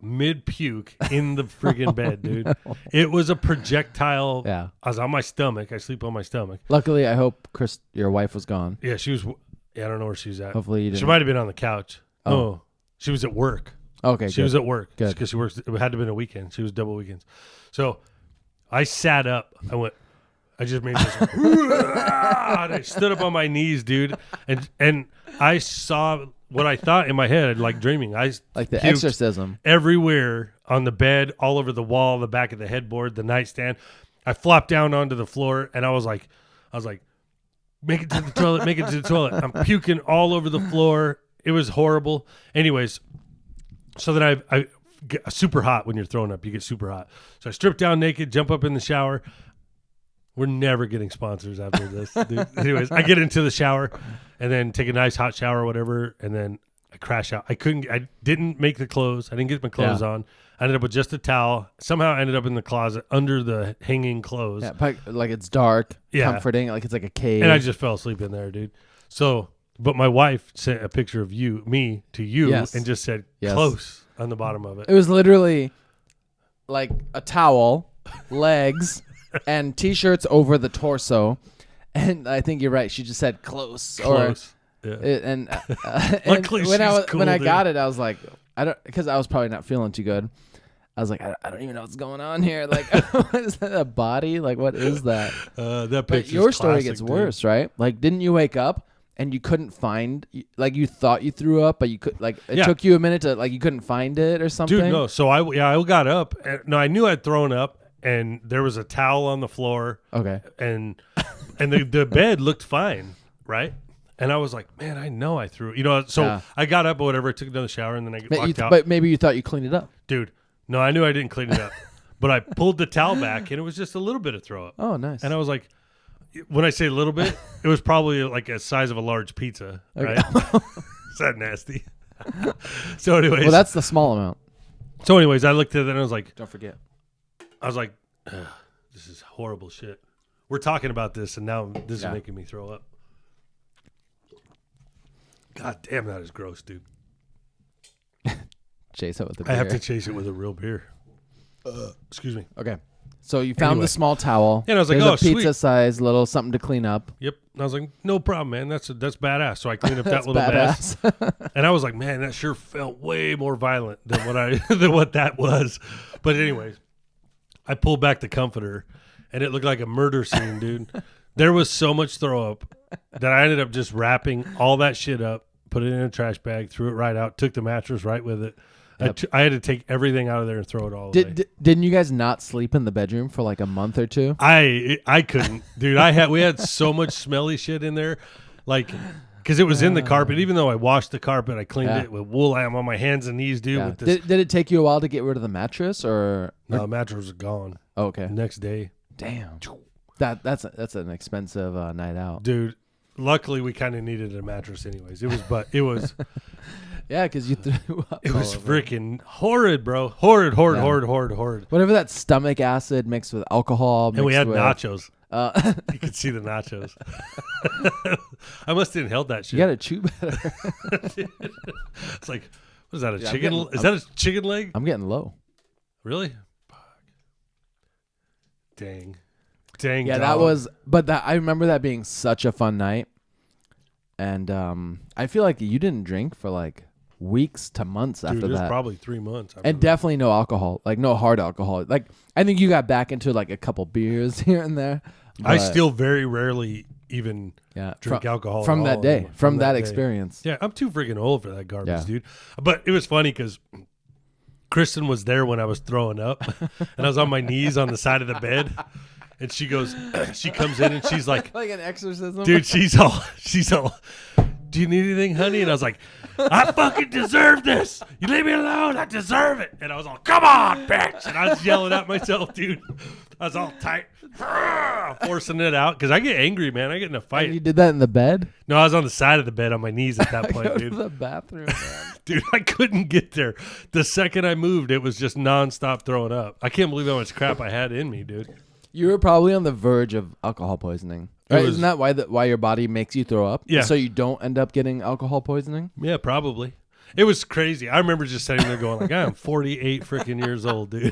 mid-puke in the friggin' bed, dude. No. It was a projectile. Yeah. I was on my stomach. I sleep on my stomach. Luckily, I hope Chris, your wife, was gone. Yeah, she was. Yeah, I don't know where she was at. Hopefully you didn't. She might have been on the couch. Oh. No, she was at work. Okay, she was at work. Good. Because she works. It had to have been a weekend. She was double weekends. So I sat up. I just made this. And I stood up on my knees, dude. And I saw what I thought in my head, like dreaming. I like the exorcism. Everywhere on the bed, all over the wall, the back of the headboard, the nightstand. I flopped down onto the floor, and I was like, make it to the toilet, make it to the toilet. I'm puking all over the floor. It was horrible. Anyways, so then I get super hot when you're throwing up. You get super hot. So I strip down naked, jump up in the shower. We're never getting sponsors after this. Dude. Anyways, I get into the shower and then take a nice hot shower or whatever, and then I crash out. I didn't make the clothes. I didn't get my clothes on. I ended up with just a towel. Somehow I ended up in the closet under the hanging clothes. Yeah, like it's dark, comforting, like it's like a cave. And I just fell asleep in there, dude. So, but my wife sent a picture of me to you, and just said close on the bottom of it. It was literally like a towel, legs, and t-shirts over the torso. And I think you're right. She just said close. Close. Yeah. And Luckily, when she's cool, when I dude. got it, I was like, because I was probably not feeling too good. I was like, I don't even know what's going on here. Like, is that a body? Like, what is that? That But picture's your story classic, gets dude. worse, right? Like, didn't you wake up and you couldn't find, like, you thought you threw up, but you could, like, it Yeah. took you a minute to, like, you couldn't find it or something? Dude, no. So I got up. And, no, I knew I'd thrown up, and there was a towel on the floor, Okay. and the bed looked fine, right? And I was like, man, I know I threw. So Yeah. I got up or whatever, took another shower, and then I walked out. But maybe you thought you cleaned it up. Dude, no, I knew I didn't clean it up, but I pulled the towel back, and it was just a little bit of throw up. Oh, nice. And I was like, when I say a little bit, it was probably like a size of a large pizza, Okay. right? Is that nasty? So anyways, Well, that's the small amount. I looked at it and I was like, Don't forget. "Ugh, this is horrible shit. We're talking about this, and now this Yeah. is making me throw up. God damn, that is gross, dude. Chase it with the I beer. have to chase it with a real beer. Excuse me. Okay. So you found Anyway. the small towel. And I was like, There's oh, a pizza sweet. size little something to clean up. Yep. And I was like, no problem, man. That's badass. So I cleaned up that That's little mess. badass. And I was like, man, that sure felt way more violent than what that was. But anyways, I pulled back the comforter, and it looked like a murder scene, dude. There was so much throw up that I ended up just wrapping all that shit up, put it in a trash bag, threw it right out, took the mattress right with it. Yep. I had to take everything out of there and throw it all away. Didn't you guys not sleep in the bedroom for like a month or two? I couldn't, dude. We had so much smelly shit in there, like, because it was in the carpet. Even though I washed the carpet, I cleaned Yeah. it with wool. I'm on my hands and knees, dude. Yeah. With this, Did it take you a while to get rid of the mattress or? no, the mattress was gone. Oh, okay. Next day, Damn. That's an expensive night out. dude. Luckily, we kind of needed a mattress, anyways. It was Yeah, because you threw up. it was all over. freaking horrid, bro. Horrid. Yeah. Whatever that stomach acid mixed with alcohol. And we mixed had with, nachos. You You could see the nachos. I must have inhaled that shit. gotta chew better. It's like, what is that? A Yeah, I'm chicken? getting- Is that a chicken leg? I'm getting low. Really? Fuck. Dang. Yeah, dog. that was. But I remember that being such a fun night, and I feel like you didn't drink for like weeks to months Dude, after it was that, probably 3 months. I and remember. definitely no alcohol, like no hard alcohol. Like I think you got back into like a couple beers here and there. I but, still very rarely even yeah drink alcohol from at that all day, anymore. from that day. experience. Yeah, I'm too freaking old for that garbage, Yeah. dude. But it was funny because Kristen was there when I was throwing up, and I was on my knees on the side of the bed, and she comes in and she's like, Like an exorcism, dude, she's all, do you need anything, honey? And I was like, I fucking deserve this. You leave me alone. I deserve it. And I was all, come on, bitch. And I was yelling at myself, dude. I was all tight, forcing it out because I get angry, man. I get in a And fight. you did that in the bed. No, I was on the side of the bed on my knees at that point, Go to dude. the bathroom, man. Dude, I couldn't get there. The second I moved, it was just nonstop throwing up. I can't believe how much crap I had in me, dude. You were probably on the verge of alcohol poisoning. It Right? was- Isn't that why your body makes you throw up? Yeah. So you don't end up getting alcohol poisoning? Yeah, probably. It was crazy. I remember just sitting there going like, I'm 48 freaking years old, dude.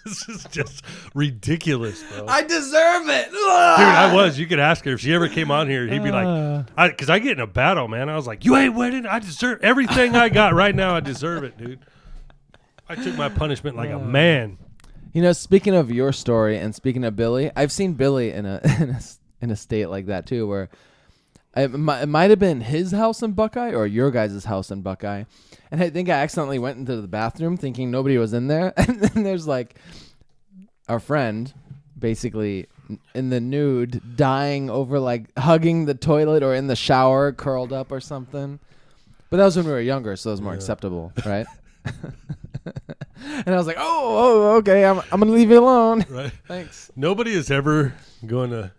This is just ridiculous, bro. I deserve it. Dude, I was. You could ask her if she ever came on here. He'd be like, because I get in a battle, man. I was like, you ain't winning. I deserve everything I got right now. I deserve it, dude. I took my punishment like a man. You know, speaking of your story and speaking of Billy, I've seen Billy in a state like that too, where it might have been his house in Buckeye or your guys' house in Buckeye. And I think I accidentally went into the bathroom thinking nobody was in there. And then there's like our friend basically in the nude dying over like hugging the toilet or in the shower curled up or something. But that was when we were younger, so it was more acceptable, right? And I was like, oh, okay, I'm going to leave you alone. Right? Thanks. Nobody is ever going to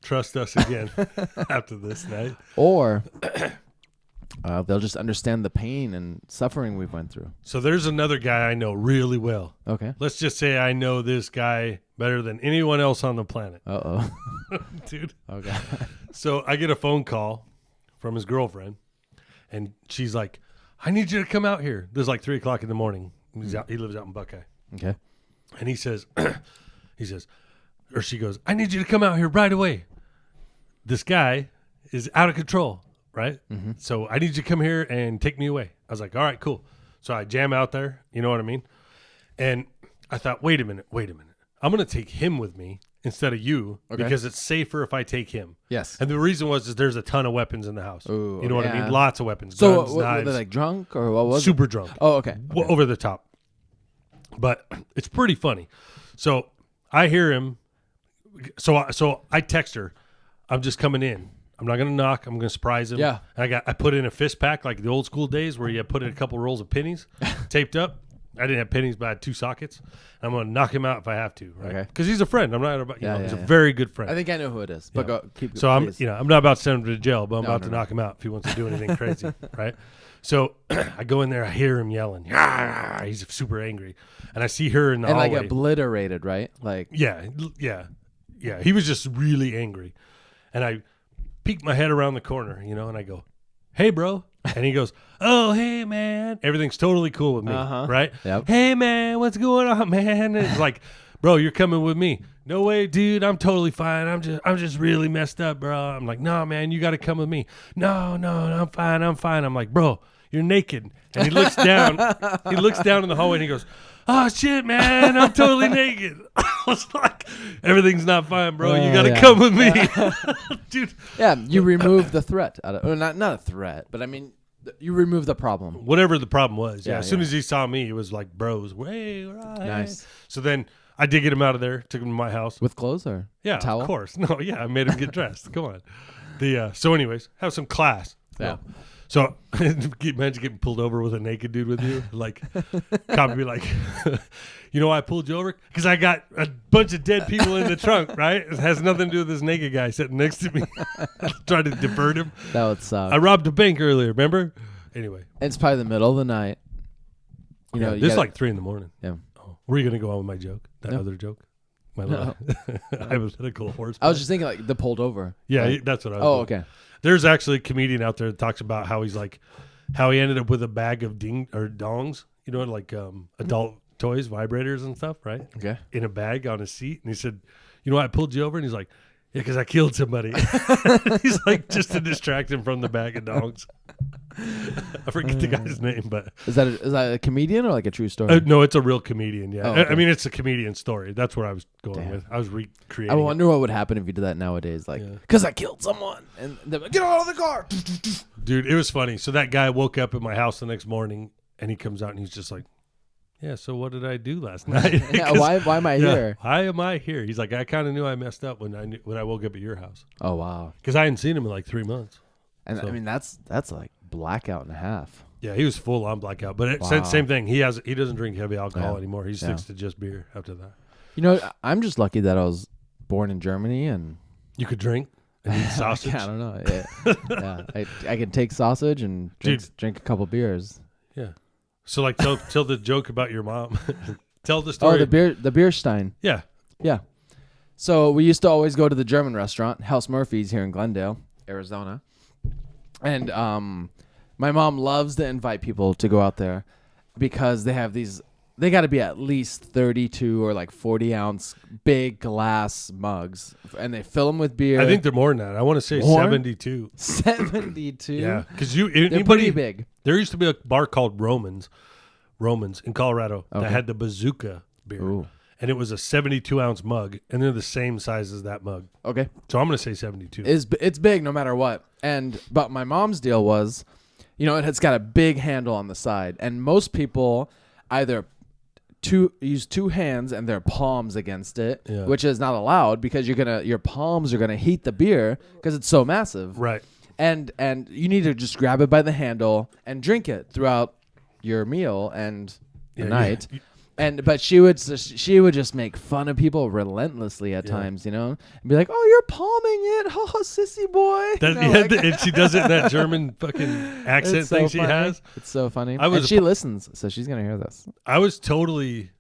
trust us again after this night. Or they'll just understand the pain and suffering we've went through. So there's another guy I know really well. Okay. Let's just say I know this guy better than anyone else on the planet. Uh-oh. Dude. Okay. So I get a phone call from his girlfriend, and she's like, I need you to come out here. This is like 3 o'clock in the morning. He lives out in Buckeye. Okay. And he says, or she goes, I need you to come out here right away. This guy is out of control, right? Mm-hmm. So I need you to come here and take me away. I was like, all right, cool. So I jam out there, you know what I mean? And I thought, wait a minute. I'm going to take him with me instead of you because it's safer if I take him. Yes. And the reason was there's a ton of weapons in the house. Ooh, you know what I yeah. mean? Lots of weapons. So guns, were knives. they like drunk or what was Super it? drunk. Oh, okay. Over the top. But it's pretty funny. So I hear him. So I text her, I'm just coming in. I'm not going to knock. I'm going to surprise him. Yeah. And I put in a fist pack like the old school days where you put in a couple rolls of pennies taped up. I didn't have pennies, but I had 2 sockets. I'm going to knock him out if I have to, right? Okay. Because he's a friend. I'm not about, he's a yeah. very good friend. I think I know who it is. But go, keep So please. I'm not about to send him to jail, but I'm about to knock him out if he wants to do anything crazy, right? So I go in there, I hear him yelling. "Yah!" He's super angry, and I see her in the hallway. Like obliterated, right? Like Yeah. He was just really angry, and I peek my head around the corner, and I go, "Hey, bro," and he goes, "Oh, hey, man." Everything's totally cool with me, right? Yep. Hey, man, what's going on, man? And it's like, bro, you're coming with me. No way, dude. I'm totally fine. I'm just really messed up, bro. I'm like, no, man, you got to come with me. No, I'm fine. I'm like, bro, you're naked. And he looks down. He looks down in the hallway and he goes, oh shit, man, I'm totally naked. I was like, everything's not fine, bro. You got to come with me, dude. Yeah, you remove the threat out of, or not a threat, but I mean, you remove the problem. Whatever the problem was. Yeah, as soon as he saw me, it was like, bros, hey, right. Nice. So then I did get him out of there, took him to my house. With clothes or Yeah, towel? of course. No, yeah, I made him get dressed. Come on. So anyways, have some class. Yeah. No. So imagine getting pulled over with a naked dude with you. Like, cop would be like, you know why I pulled you over? Because I got a bunch of dead people in the trunk, right? It has nothing to do with this naked guy sitting next to me. Trying to divert him. That would suck. I robbed a bank earlier, remember? Anyway. It's probably the middle of the night. You know, this is like 3 a.m. Yeah. Oh, were you going to go on with my joke? That No. other joke? My No. hypothetical horse. I was just thinking like the pulled over. Yeah, Like, that's what I was oh, doing. okay. There's actually a comedian out there that talks about how how he ended up with a bag of dongs, like adult toys, vibrators and stuff, right? Okay. In a bag on his seat. And he said, you know why I pulled you over? And he's like, yeah, because I killed somebody. He's like, just to distract him from the bag of dongs. I forget the guy's name, but. Is that a comedian or like a true story? No, it's a real comedian, yeah. Oh, okay. I mean, it's a comedian story. That's what I was going Damn. with. I was recreating I wonder what would happen if you did that nowadays. Like, because I killed someone. And they're like, get out of the car. Dude, it was funny. So that guy woke up at my house the next morning, and he comes out and he's just like, yeah, so what did I do last night? Yeah, why am I here? Why am I here? He's like, I kind of knew I messed up when I woke up at your house. Oh, wow. Because I hadn't seen him in like 3 months. And I mean, that's like blackout and a half. Yeah, he was full on blackout. But Wow. same thing. He doesn't drink heavy alcohol anymore. He sticks to just beer after that. You know, I'm just lucky that I was born in Germany and You could drink and eat sausage. I don't know. Yeah, I can take sausage and drink a couple beers. Yeah. So like tell the joke about your mom. Tell the story. Oh, the beer stein. Yeah. Yeah. So we used to always go to the German restaurant, House Murphy's here in Glendale, Arizona. And my mom loves to invite people to go out there because they have they got to be at least 32 or like 40 ounce big glass mugs, and they fill them with beer. I think they're more than that. I want to say More? 72. 72. Yeah, because They're pretty big. There used to be a bar called Romans in Colorado that had the bazooka beer. Ooh. And it was a 72-ounce mug, and they're the same size as that mug. Okay. So I'm going to say 72. It's big no matter what. But my mom's deal was, it's got a big handle on the side, and most people either use 2 hands and their palms against it, which is not allowed because your palms are gonna heat the beer because it's so massive. Right. And you need to just grab it by the handle and drink it throughout your meal and the night. Yeah. But she would just make fun of people relentlessly at times, and be like, "Oh, you're palming it, oh, sissy boy." And she does it in that German fucking accent It's so thing she funny. has. It's so funny. I was and she listens, so she's gonna hear this. I was totally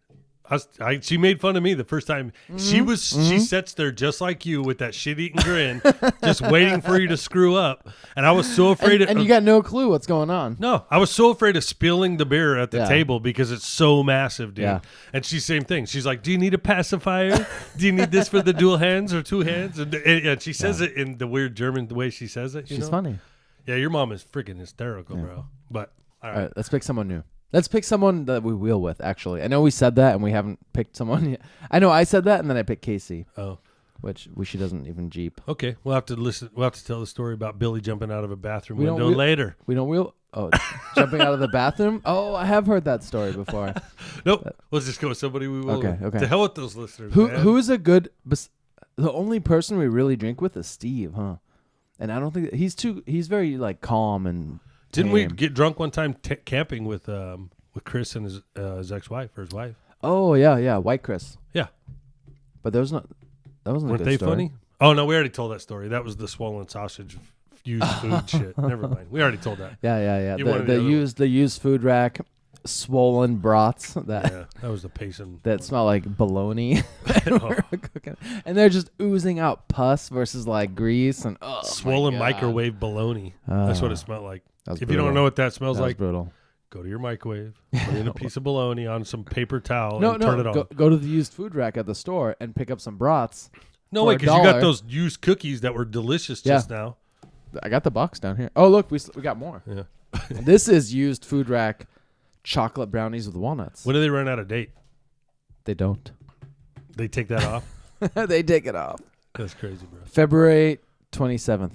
She made fun of me the first time. Mm-hmm. She sits there just like you with that shit-eating grin, just waiting for you to screw up. And I was so afraid. And you got no clue what's going on. No, I was so afraid of spilling the beer at the Yeah. table because it's so massive, dude. Yeah. And she's same thing. She's like, "Do you need a pacifier? Do you need this for the dual hands or two hands?" And she says it in the weird German the way she says it. She's funny. Yeah, your mom is freaking hysterical, bro. But all All right. right, let's pick someone new. Let's pick someone that we wheel with, actually. I know we said that and we haven't picked someone yet. I know I said that and then I picked Casey, Oh, which she doesn't even Jeep. okay. We'll have to listen. We'll have to tell the story about Billy jumping out of a bathroom We don't window wheel- later. We don't wheel. Oh, jumping out of the bathroom? Oh, I have heard that story before. Nope. Let's just go with somebody we will. Okay. To hell with those listeners. Who man. Who is a good... The only person we really drink with is Steve, huh? And I don't think... He's very, like, calm and Didn't we tame. get drunk one time camping with Chris and his ex-wife or his wife? Oh, yeah. White Chris. Yeah. But that wasn't a Weren't good they story. funny? Oh, no, we already told that story. That was the swollen sausage used food shit. Never mind. We already told that. Yeah. You wanted the other one. The used food rack, swollen brats that Yeah, that was the Payson. that smell like bologna. Oh. Cooking. And they're just oozing out pus versus like grease and Swollen my God. microwave bologna. That's what it smelled like. That was If you don't brutal. know what that smells That was like, brutal. go to your microwave, put in a piece of bologna on some paper towel, No, and turn it no. on. Go to the used food rack at the store and pick up some brats. No for way, a because you got dollar. those used cookies that were delicious just now. I got the box down here. Oh, look, we got more. Yeah. This is used food rack chocolate brownies with walnuts. When do they run out of date? They don't. They take that off? They take it off. That's crazy, bro. February 27th.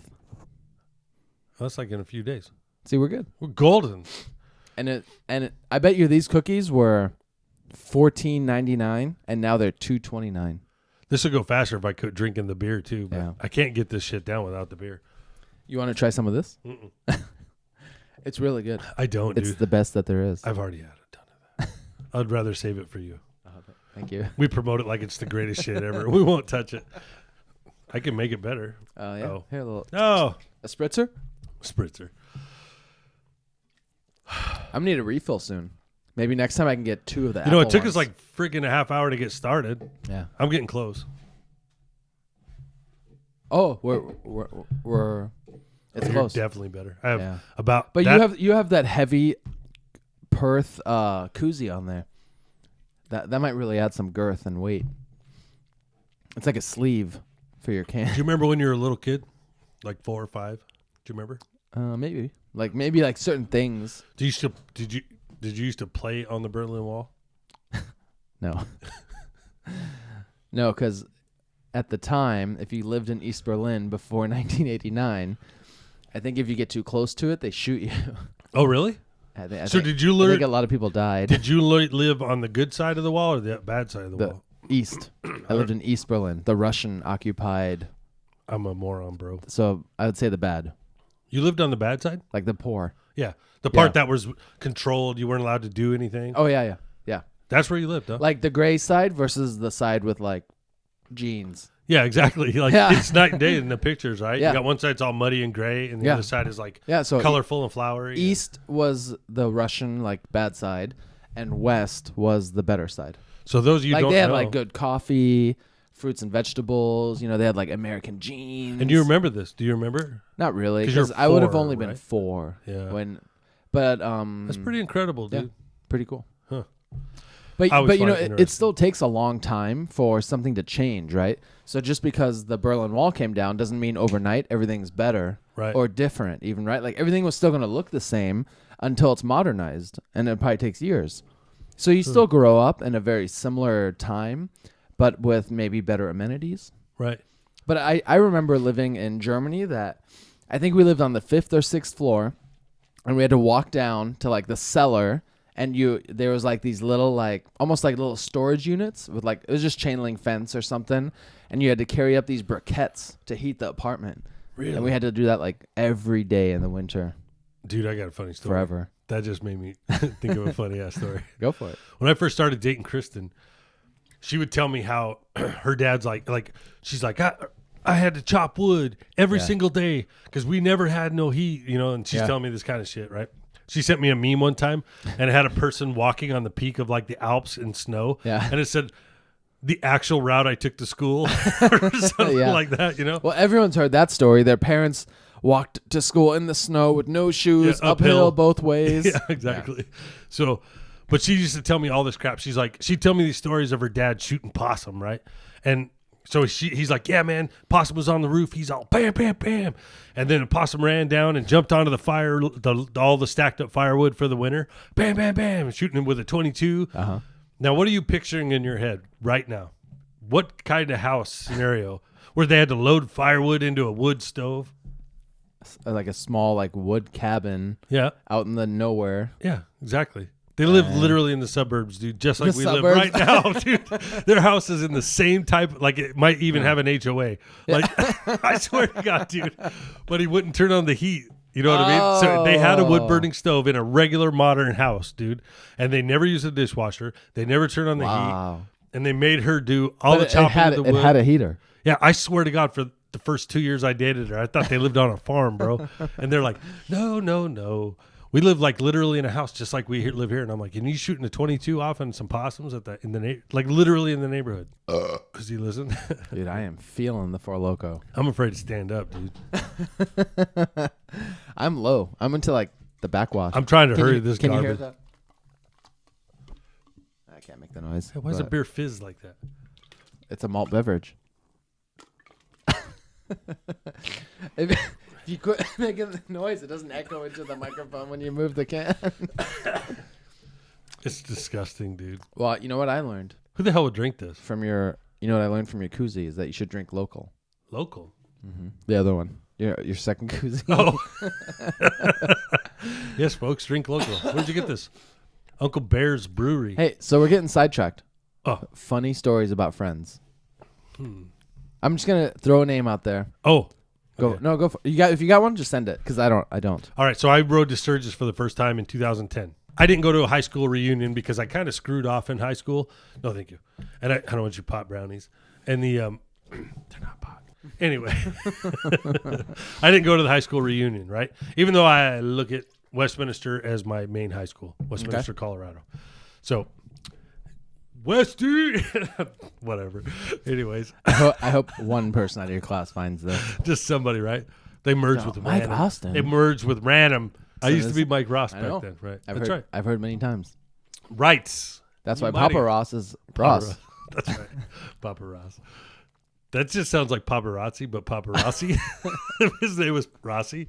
That's like in a few days. See, we're good. We're golden. And I bet you these cookies were $14.99 and now they're $2.29. This would go faster if I could drinking the beer too, but Yeah. I can't get this shit down without the beer. You want to try some of this? Mm-mm. It's really good. I don't, It's dude. the best that there is. I've already had a ton of that. I'd rather save it for you. Thank you. We promote it like it's the greatest shit ever. We won't touch it. I can make it better. Oh, yeah. Oh. Here, a little. Oh, A spritzer? spritzer. I'm going to need a refill soon. Maybe next time I can get two of the You know, it apple took ones. us like freaking a half hour to get started. Yeah. I'm getting close. Oh, we're it's You're close. definitely better. I have Yeah. about But that, you have that heavy Perth koozie on there. That might really add some girth and weight. It's like a sleeve for your Do you can. remember when you were a little kid? Like 4 or 5? Do you remember? Maybe like certain things. Did you used to play on the Berlin Wall? No. No, because at the time, if you lived in East Berlin before 1989, I think if you get too close to it, they shoot you. Oh, really? I So think, did you I think learn? a lot of people died. Did you live on the good side of the wall or the bad side of the The wall? East. I lived in East Berlin, the Russian occupied. I'm a moron, bro. So I would say the bad, You lived on the bad side? like the poor. Yeah. The part that was controlled, you weren't allowed to do anything. Oh yeah. That's where you lived, huh? Like the gray side versus the side with like jeans. Yeah, exactly. Like Yeah. it's night and day in the pictures, right? Yeah. You got one side it's all muddy and gray, and the Yeah. other side is like Yeah. So colorful and flowery. East was the Russian like bad side, and West was the better side. So those you Like don't they had know. like good coffee, fruits and vegetables. You know, they had like American jeans. And do you remember this? Do you remember? Not really, 'Cause you're because I would have 4, only been right? 4 Yeah. when. But That's pretty incredible, dude. pretty cool. Huh. But I always you know, find it it interesting. still takes a long time for something to change, right? So just because the Berlin Wall came down doesn't mean overnight everything's better Right. or different, even, right? Like everything was still going to look the same until it's modernized, and it probably takes years. So you still grow up in a very similar time, but with maybe better amenities. Right. But I remember living in Germany that I think we lived on the 5th or 6th floor, and we had to walk down to like the cellar, and there was like these little like almost like little storage units with like it was just chain link fence or something, and you had to carry up these briquettes to heat the apartment. Really? And we had to do that like every day in the winter Dude, I got a funny story. forever. That just made me think of a funny ass story. Go for it. When I first started dating Kristen, she would tell me how her dad's like she's like, I had to chop wood every Yeah. single day because we never had no heat, you know, and she's Yeah. telling me this kind of shit, right? She sent me a meme one time, and it had a person walking on the peak of like the Alps in snow, and it said the actual route I took to school or something like that. You know. Well, everyone's heard that story. Their parents walked to school in the snow with no shoes, uphill both ways. Yeah, exactly. So, but she used to tell me all this crap. She's like, she'd tell me these stories of her dad shooting possum, right? And so he's like, yeah, man, possum was on the roof. He's all bam, bam, bam. And then a possum ran down and jumped onto the fire, all the stacked up firewood for the winter. Bam, bam, bam, shooting him with a 22. Now, what are you picturing in your head right now? What kind of house scenario where they had to load firewood into a wood stove? Like a small like wood cabin. Yeah. Out in the nowhere. Yeah, exactly. They live literally in the suburbs, dude, just like we live right now, dude. Their house is in the same type, like it might even have an HOA. Like, I swear to God, dude. But he wouldn't turn on the heat. You know what I mean? So they had a wood-burning stove in a regular modern house, dude. And they never used a dishwasher. They never turned on the heat. And they made her do all the chopping of the wood. It had a heater. Yeah, I swear to God, for the first 2 years I dated her, I thought they lived on a farm, bro. And they're like, no. We live like literally in a house just like we live here. And I'm like, and you shooting a 22 off and some possums like literally in the neighborhood. Does he listen? Dude, I am feeling the Four LoKo. I'm afraid to stand up, dude. I'm low. I'm into like the backwash. I'm trying to hurry this Can garbage. you hear that? I can't make the noise. Hey, why does a beer fizz like that? It's a malt beverage. If you quit making the noise, it doesn't echo into the microphone when you move the can. It's disgusting, dude. Well, you know what I learned Who the hell would drink this? from your, you know what I learned from your koozie is that you should drink local. Local. The other one, your second koozie. Oh. Yes, folks, drink local. Where'd you get this? Uncle Bear's Brewery. Hey, so we're getting sidetracked. Oh. Funny stories about friends. I'm just gonna throw a name out there. Oh. Go Okay. no go for, you got if you got one, just send it because I don't. All right, so I rode to Sturgis for the first time in 2010. I didn't go to a high school reunion because I kind of screwed off in high school. No, thank you. And I don't want your pot brownies. And they're not pot. Anyway, I didn't go to the high school reunion, right? Even though I look at Westminster as my main high school, Westminster, Colorado. So, Westy, whatever. Anyways, I hope one person out of your class finds this. just somebody, right? They merged with Mike random. Austin. They merged with random. I used to be Mike Ross I back know. then, right? That's right. I've heard many times. Rights. That's You why might Papa have- Ross is Ross. That's right. Papa Ross. That just sounds like paparazzi, but paparazzi. His name was Rossi.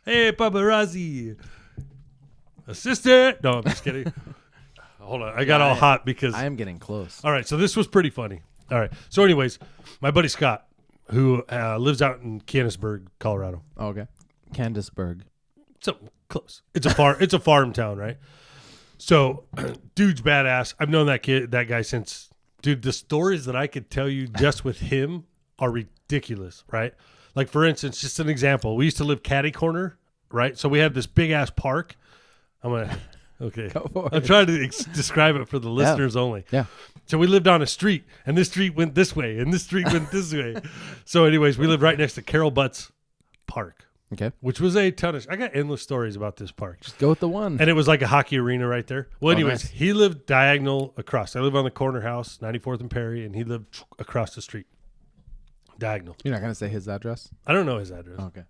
Hey, paparazzi. Assistant. No, I'm just kidding. Hold on. I got all hot because. I am getting close. All right. So this was pretty funny. All right. So, anyways, my buddy Scott, who lives out in Canonsburg, Colorado. Oh, okay. Candaceburg. So close. It's a farm. It's a farm town, right? So, dude's badass. I've known that guy since. Dude, the stories that I could tell you just with him are ridiculous, right? Like, for instance, just an example. We used to live catty corner, right? So we had this big ass park. Okay. Go for I'm it. trying to describe it for the listeners only. Yeah. So we lived on a street, and this street went this way, and this street went this way. So, anyways, we lived right next to Carol Butts Park, Okay. which was a ton of. I got endless stories about this park. Just go with the one. And it was like a hockey arena right there. Well, anyways, nice. he lived diagonal across. I live on the corner house, 94th and Perry, and he lived across the street. Diagonal. You're not going to say his address? I don't know his address. Okay.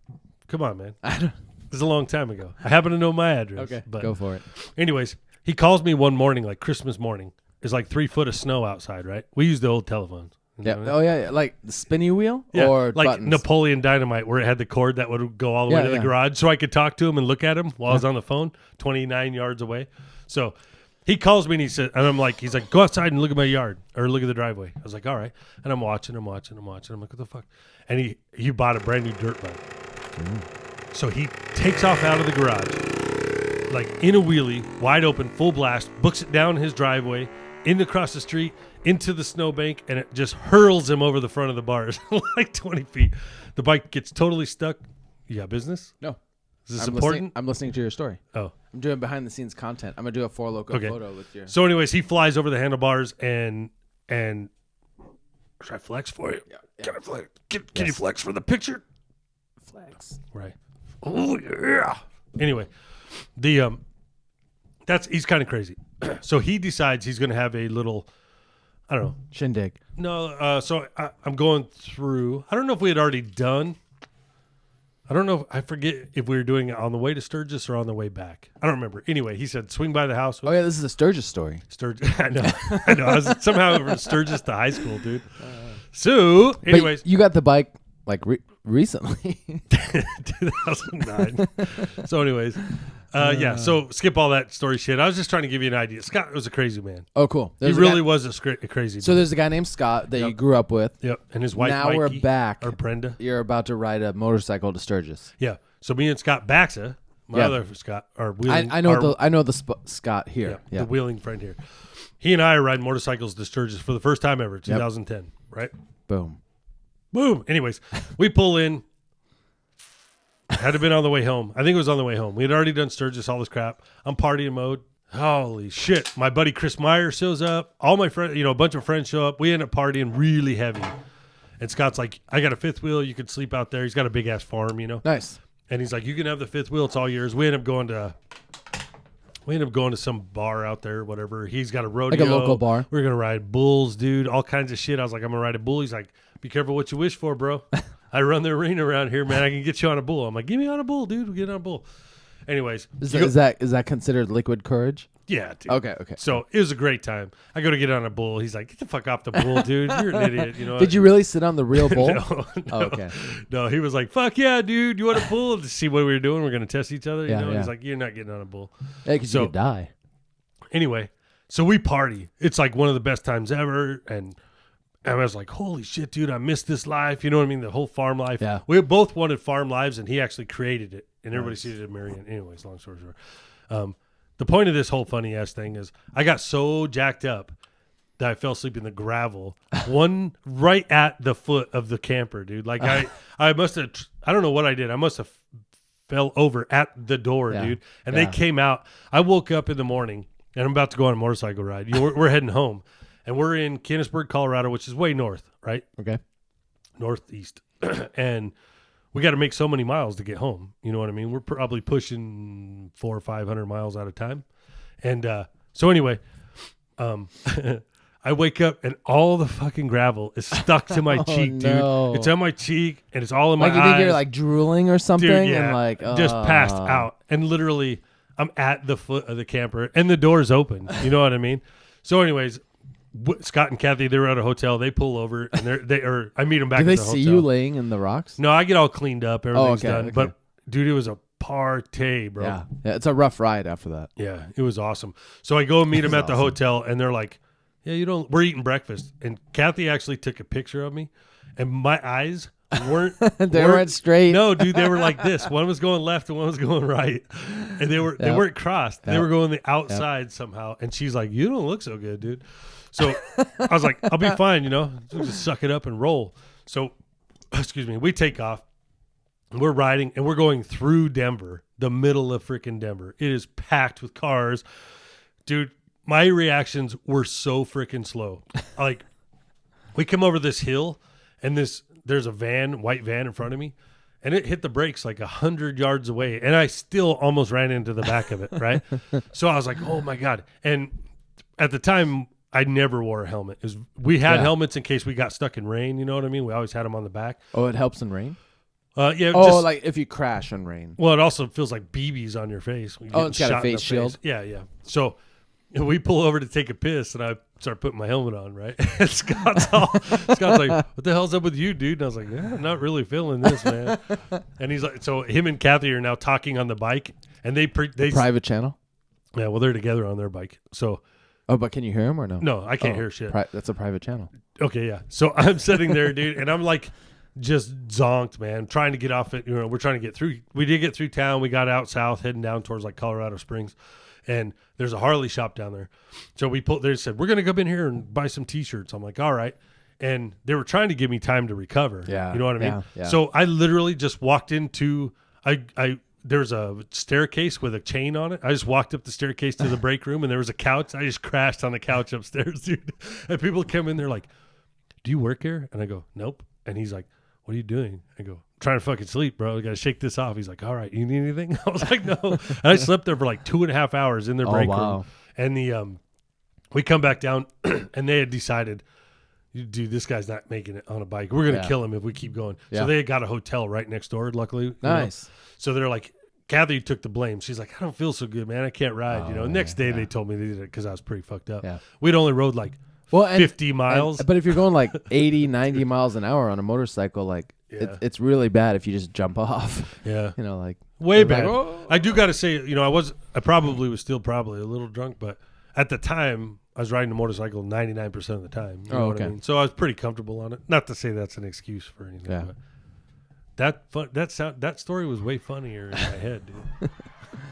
Come on, man. I don't. This is a long time ago. I happen to know my address. Okay. But Go for it. anyways, he calls me one morning, like Christmas morning. There's like 3 foot of snow outside, right? We use the old telephones. You Yeah. know? Oh, yeah. Like the spinny wheel Yeah, or like buttons? Napoleon Dynamite, where it had the cord that would go all the way Yeah, to the yeah. garage, so I could talk to him and look at him while I was on the phone, 29 yards away. So he calls me and he said, and I'm like, he's like, go outside and look at my yard or look at the driveway. I was like, all right, and I'm watching. I'm like, what the fuck? And he bought a brand new dirt bike. So he takes off out of the garage, like in a wheelie, wide open, full blast, books it down his driveway, across the street, into the snowbank, and it just hurls him over the front of the bars, like 20 feet. The bike gets totally stuck. You got business? No. Is this I'm important? I'm listening to your story. Oh. I'm doing behind the scenes content. I'm going to do a Four LoKo Okay. photo with your. So anyways, he flies over the handlebars and should I flex for you? Yeah. Can I flex? Can you flex for the picture? Flex. Right. Oh yeah. Anyway, He's kind of crazy. So he decides he's going to have a little, I don't know. Shindig. No, so I'm going through. I don't know if we had already done. I don't know. I forget if we were doing it on the way to Sturgis or on the way back. I don't remember. Anyway, he said, swing by the house. Oh, yeah, this is a Sturgis story. Sturgis. I know. I was somehow from Sturgis to high school, dude. So, anyways. But you got the bike like recently. 2009. So, anyways. Yeah, so skip all that story shit. I was just trying to give you an idea. Scott was a crazy man. Oh, cool. He really was a crazy So dude. there's a guy named Scott that you grew up with. Yep, and his wife Now Mikey, we're back. or Brenda. You're about to ride a motorcycle to Sturgis. Yeah, so me and Scott Baxa, my other Scott, are wheeling. I know the Scott here. Yeah, the wheeling friend here. He and I are riding motorcycles to Sturgis for the first time ever, 2010, right? Boom. Anyways, we pull in. Had to have been on the way home. I think it was on the way home. We had already done Sturgis, all this crap. I'm partying mode. Holy shit. My buddy Chris Meyer shows up. All my friends, a bunch of friends show up. We end up partying really heavy. And Scott's like, I got a fifth wheel. You can sleep out there. He's got a big ass farm, Nice. And he's like, you can have the fifth wheel. It's all yours. We end up going to some bar out there, whatever. He's got a rodeo. Like a local bar. We're going to ride bulls, dude. All kinds of shit. I was like, I'm going to ride a bull. He's like, be careful what you wish for, bro. I run the arena around here, man. I can get you on a bull. I'm like, get me on a bull, dude. We'll get on a bull. Anyways. Is that considered liquid courage? Yeah, dude. Okay. So it was a great time. I go to get on a bull. He's like, get the fuck off the bull, dude. You're an idiot. Did you really sit on the real bull? No. Oh, okay. No, he was like, fuck yeah, dude. You want a bull? To see what we were doing. We're going to test each other. Yeah. He's like, you're not getting on a bull. Yeah, because you could die. Anyway, so we party. It's like one of the best times ever. And I was like, holy shit, dude, I missed this life. You know what I mean? The whole farm life. Yeah. We both wanted farm lives, and he actually created it. And everybody sees it at Marion. Anyways, long story short. The point of this whole funny-ass thing is I got so jacked up that I fell asleep in the gravel, one right at the foot of the camper, dude. Like, I must have, I don't know what I did. I must have fell over at the door, dude. And they came out. I woke up in the morning, and I'm about to go on a motorcycle ride. We're heading home. And we're in Kennisburg, Colorado, which is way north, right? Okay. Northeast. And we got to make so many miles to get home. You know what I mean? We're probably pushing 400 or 500 miles at a time. And so anyway, I wake up and all the fucking gravel is stuck to my cheek, dude. It's on my cheek and it's all in my eyes. Like you think you're like drooling or something? Dude, yeah. And like, just passed out. And literally, I'm at the foot of the camper and the door's open. You know what I mean? So anyways, Scott and Kathy, they were at a hotel. They pull over and I meet them back at the hotel. Do they see you laying in the rocks? No, I get all cleaned up. Everything's done. Okay. But dude, it was a party, bro. Yeah, it's a rough ride after that. Yeah, it was awesome. So I go and meet them at the hotel, and they're like, "Yeah, we're eating breakfast." And Kathy actually took a picture of me, and my eyes weren't weren't straight. No, dude, they were like this. One was going left and one was going right, and they weren't crossed. They were going the outside somehow. And she's like, "You don't look so good, dude." So I was like, "I'll be fine, just suck it up and roll." So, excuse me, we take off. We're riding and we're going through Denver, the middle of freaking Denver. It is packed with cars. Dude, my reactions were so freaking slow. Like, we come over this hill and there's a white van in front of me, and it hit the brakes like 100 yards away. And I still almost ran into the back of it, right? So I was like, oh my God. And at the time, I never wore a helmet. We had helmets in case we got stuck in rain. You know what I mean? We always had them on the back. Oh, it helps in rain? Yeah. Like if you crash in rain. Well, it also feels like BBs on your face. It's got a face shield. Yeah. So we pull over to take a piss, and I start putting my helmet on, right? And Scott's like, "What the hell's up with you, dude?" And I was like, "Yeah, I'm not really feeling this, man." And he's like, so him and Kathy are now talking on the bike, and they private channel. Yeah, well, they're together on their bike, so. Oh, but can you hear him or no? No, I can't hear shit. That's a private channel. Okay, yeah. So I'm sitting there, dude, and I'm like, just zonked, man, trying to get off it. We're trying to get through. We did get through town. We got out south, heading down towards like Colorado Springs, and there's a Harley shop down there. So they said, we're going to go in here and buy some T-shirts. I'm like, all right. And they were trying to give me time to recover. Yeah. You know what I mean? Yeah. So I literally just walked into, there's a staircase with a chain on it. I just walked up the staircase to the break room, and there was a couch. I just crashed on the couch upstairs, dude. And people come in, they're like, "Do you work here?" And I go, "Nope." And he's like, what are you doing? I go, trying to fucking sleep, bro. I got to shake this off. He's like, all right, you need anything? I was like, no. And I slept there for like 2.5 hours in their break room. And we come back down and they had decided, dude, this guy's not making it on a bike. We're going to kill him if we keep going. Yeah. So they had got a hotel right next door, luckily. Nice. So they're like, Kathy took the blame. She's like, I don't feel so good, man. I can't ride. Next day they told me they did it because I was pretty fucked up. Yeah. We'd only rode like 50 miles. But if you're going like 80, 90 miles an hour on a motorcycle, like it's really bad if you just jump off. Yeah. Like way bad. Like, oh. I do got to say, I probably was still probably a little drunk, but at the time I was riding a motorcycle 99% of the time. You know what I mean? So I was pretty comfortable on it. Not to say that's an excuse for anything. Yeah. But that story was way funnier in my head, dude.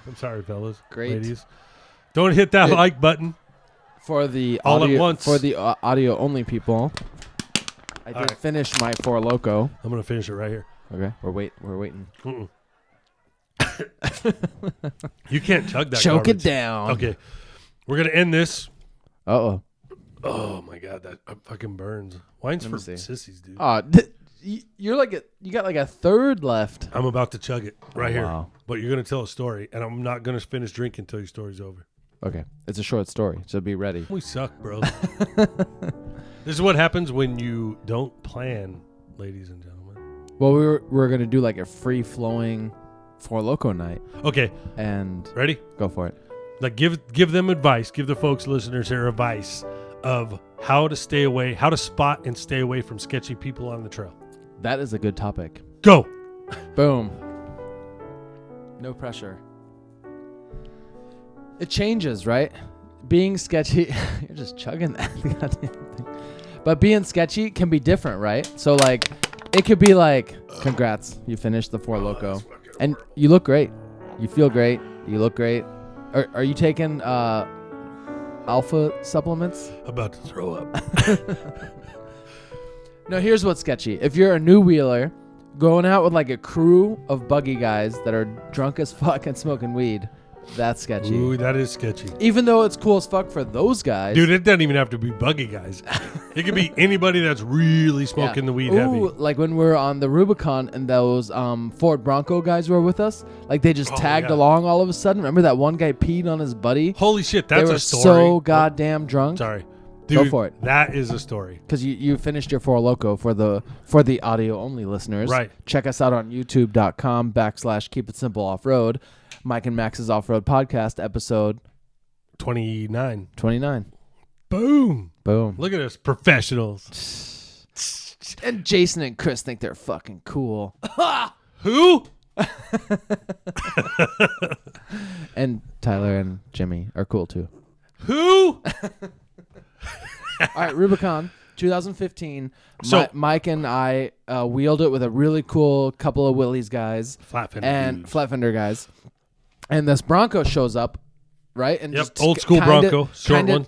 I'm sorry, fellas. Great. Ladies. Don't hit that like button. For the all audio, at once. For the audio only people, I did finish my Four LoKo. I'm gonna finish it right here. Okay, we're waiting. You can't chug that. Choke garbage. it down. Okay, we're gonna end this. Oh my god, that fucking burns. Wine's for sissies, dude. You got like a third left. I'm about to chug it right here. Wow. But you're gonna tell a story, and I'm not gonna finish drinking until your story's over. Okay, it's a short story, so be ready. We suck, bro. This is what happens when you don't plan, ladies and gentlemen. Well, we're gonna do like a free flowing Four LoKo night. Okay. And ready? Go for it. Like give them advice. Give the folks listeners here advice of how to stay away, how to spot and stay away from sketchy people on the trail. That is a good topic. Go. Boom. No pressure. It changes, right? Being sketchy, you're just chugging that goddamn thing. But being sketchy can be different, right? So like, it could be like, congrats, you finished the Four LoKo, and you look great, you feel great, you look great. Are you taking alpha supplements? About to throw up. No, here's what's sketchy. If you're a new wheeler, going out with like a crew of buggy guys that are drunk as fuck and smoking weed, that's sketchy. Ooh, that is sketchy. Even though it's cool as fuck for those guys. Dude, it doesn't even have to be buggy guys. It could be anybody that's really smoking the weed heavy. Like when we were on the Rubicon and those Ford Bronco guys were with us, like they just tagged along all of a sudden. Remember that one guy peed on his buddy? Holy shit, that's a story. They were so goddamn drunk. Sorry. Dude, go for it. That is a story. Because you finished your Four LoKo for the audio only listeners. Right. Check us out on youtube.com/Keep It Simple Off Road. Mike and Max's Off Road Podcast, episode 29. Boom. Look at us, professionals. And Jason and Chris think they're fucking cool. Who? And Tyler and Jimmy are cool too. Who? All right, Rubicon, 2015. So Mike and I wheeled it with a really cool couple of Willys guys. Flat fender guys. And this Bronco shows up, right? And just old school Bronco, short one.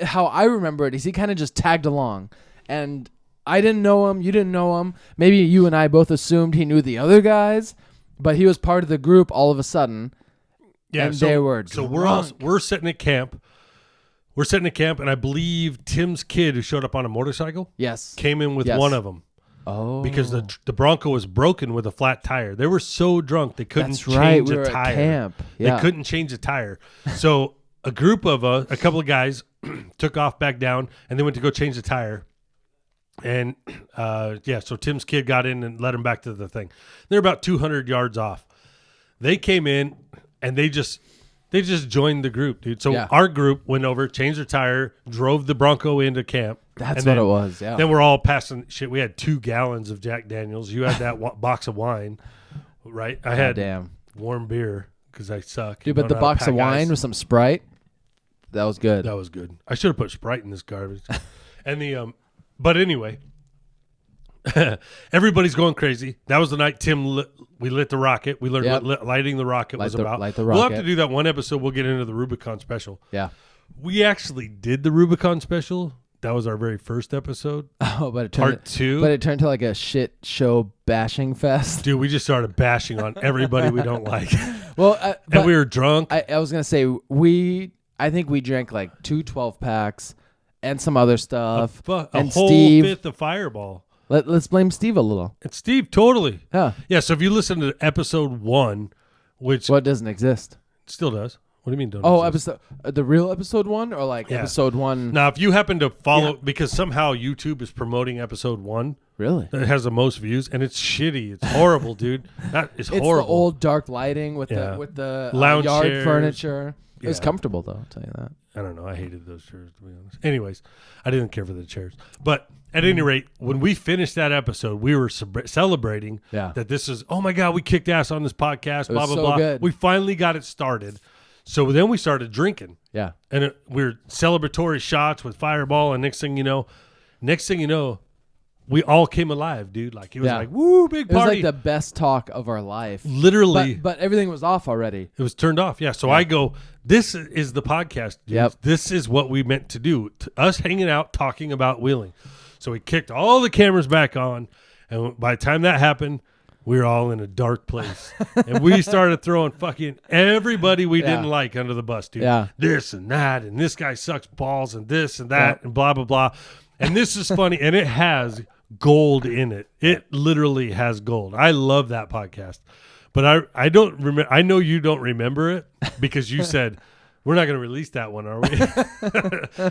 How I remember it is he kind of just tagged along. And I didn't know him. You didn't know him. Maybe you and I both assumed he knew the other guys. But he was part of the group all of a sudden. Yeah, and they were drunk. So we're sitting at camp. We're sitting at camp, and I believe Tim's kid, who showed up on a motorcycle, came in with one of them. Oh, because the Bronco was broken with a flat tire. They were so drunk they couldn't change we were a tire. At camp. Yeah. They couldn't change a tire. So a group of a couple of guys took off back down, and they went to go change the tire. And so Tim's kid got in and led him back to the thing. They're about 200 yards off. They came in, and they just joined the group, dude. So our group went over, changed their tire, drove the Bronco into camp. That's what it was, yeah. Then we're all passing shit. We had 2 gallons of Jack Daniels. You had that box of wine, right? I had warm beer because I suck. Dude, but the box of wine with some Sprite, that was good. That was good. I should have put Sprite in this garbage. And but anyway, everybody's going crazy. That was the night we lit the rocket. We learned what lighting the rocket was about. Light the rocket. We'll have to do that one episode. We'll get into the Rubicon special. Yeah. We actually did the Rubicon special. That was our very first episode. Oh, but it turned part 2. But it turned to like a shit show bashing fest. Dude, we just started bashing on everybody we don't like. Well, and we were drunk. I was gonna say I think we drank like 2 12-packs and some other stuff. A and whole Steve, fifth of Fireball. Let's blame Steve a little. It's Steve, totally. Yeah. Yeah, so if you listen to episode 1, which What doesn't exist? still does. What do you mean don't exist? Episode the real episode 1 or like Yeah. episode 1? Now, if you happen to follow, because somehow YouTube is promoting episode 1, Really? that has the most views, and it's shitty. It's horrible, dude. That is It's horrible. the old dark lighting with Yeah. the Lounge yard chairs. furniture. It was Yeah. comfortable though, I'll tell you that. I don't know. I hated those chairs, to be honest. Anyways, I didn't care for the chairs. But at any rate, when we finished that episode, we were celebrating Yeah. that this is, oh my God, we kicked ass on this podcast, It blah, was blah, so blah. good. We finally got it started. So then we started drinking. Yeah. And we're celebratory shots with Fireball. And next thing you know, we all came alive, dude. Like, it was Yeah. like, woo, big It was party. like the best talk of our life. Literally. But everything was off already. It was turned off. Yeah. So I go, this is the podcast. Dude. Yep. This is what we meant to do. Us hanging out, talking about wheeling. So we kicked all the cameras back on. And by the time that happened, we were all in a dark place. And we started throwing fucking everybody we Yeah. didn't like under the bus, dude. Yeah. This and that. And this guy sucks balls and this and that and blah, blah, blah. And this is funny. And it has gold in it. It literally has gold. I love that podcast. But I don't remember. I know you don't remember it because you said, we're not going to release that one, are we?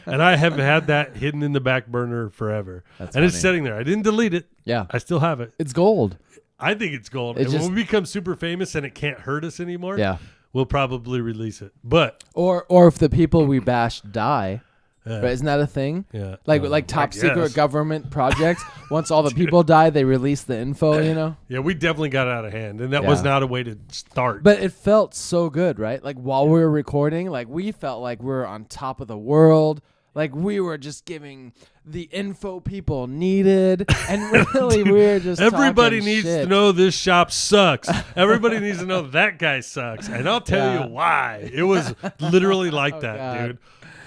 And I have had that hidden in the back burner forever. That's and it's funny. sitting there. I didn't delete it. Yeah. I still have it. It's gold. I think it's gold. It And just- when we become super famous and it can't hurt us anymore, Yeah. we'll probably release it. But Or if the people we bash die, right? Isn't that a thing? yeah, Like top secret government projects. Once all the people die, they release the info, you know? Yeah, we definitely got out of hand, and that was Yeah. not a way to start. But it felt so good, right? Like while we were recording, like we felt like we were on top of the world. Like we were just giving the info people needed. And really we were just everybody talking needs shit. to know this shop sucks. Everybody needs to know that guy sucks. And I'll tell Yeah. you why. It was literally like that, God. dude.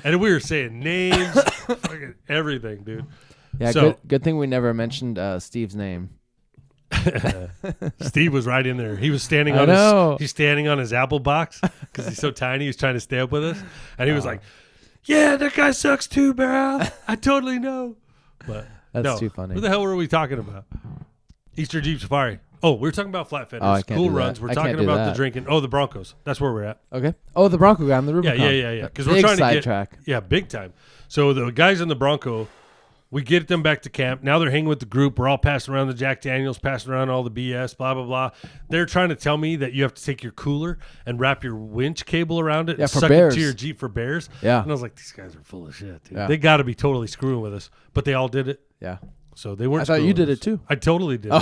And we were saying names, fucking everything, dude. Yeah, So- good thing we never mentioned Steve's name. Steve was right in there. He was standing I on know. he's standing on his Apple box because he's so tiny. He's trying to stay up with us. And he was like, yeah, that guy sucks too, bro. I totally know. But That's no. too funny. What the hell were we talking about? Easter Jeep Safari. Oh, we were talking about flat fenders, Oh, I can't cool do that. runs. We're I talking can't do about the that. drinking. Oh, the Broncos. That's where we're at. Okay. Oh, the Bronco guy on the Rubicon. Yeah. Because we're Big trying to get sidetrack. Yeah, big time. So the guys in the Bronco, we get them back to camp. Now they're hanging with the group. We're all passing around the Jack Daniels, passing around all the BS, blah, blah, blah. They're trying to tell me that you have to take your cooler and wrap your winch cable around it Yeah, and for suck bears. it to your Jeep for bears. Yeah. And I was like, these guys are full of shit, dude. Yeah. They got to be totally screwing with us. But they all did it. Yeah. So they weren't I thought you screwing did with it too. us. I totally did.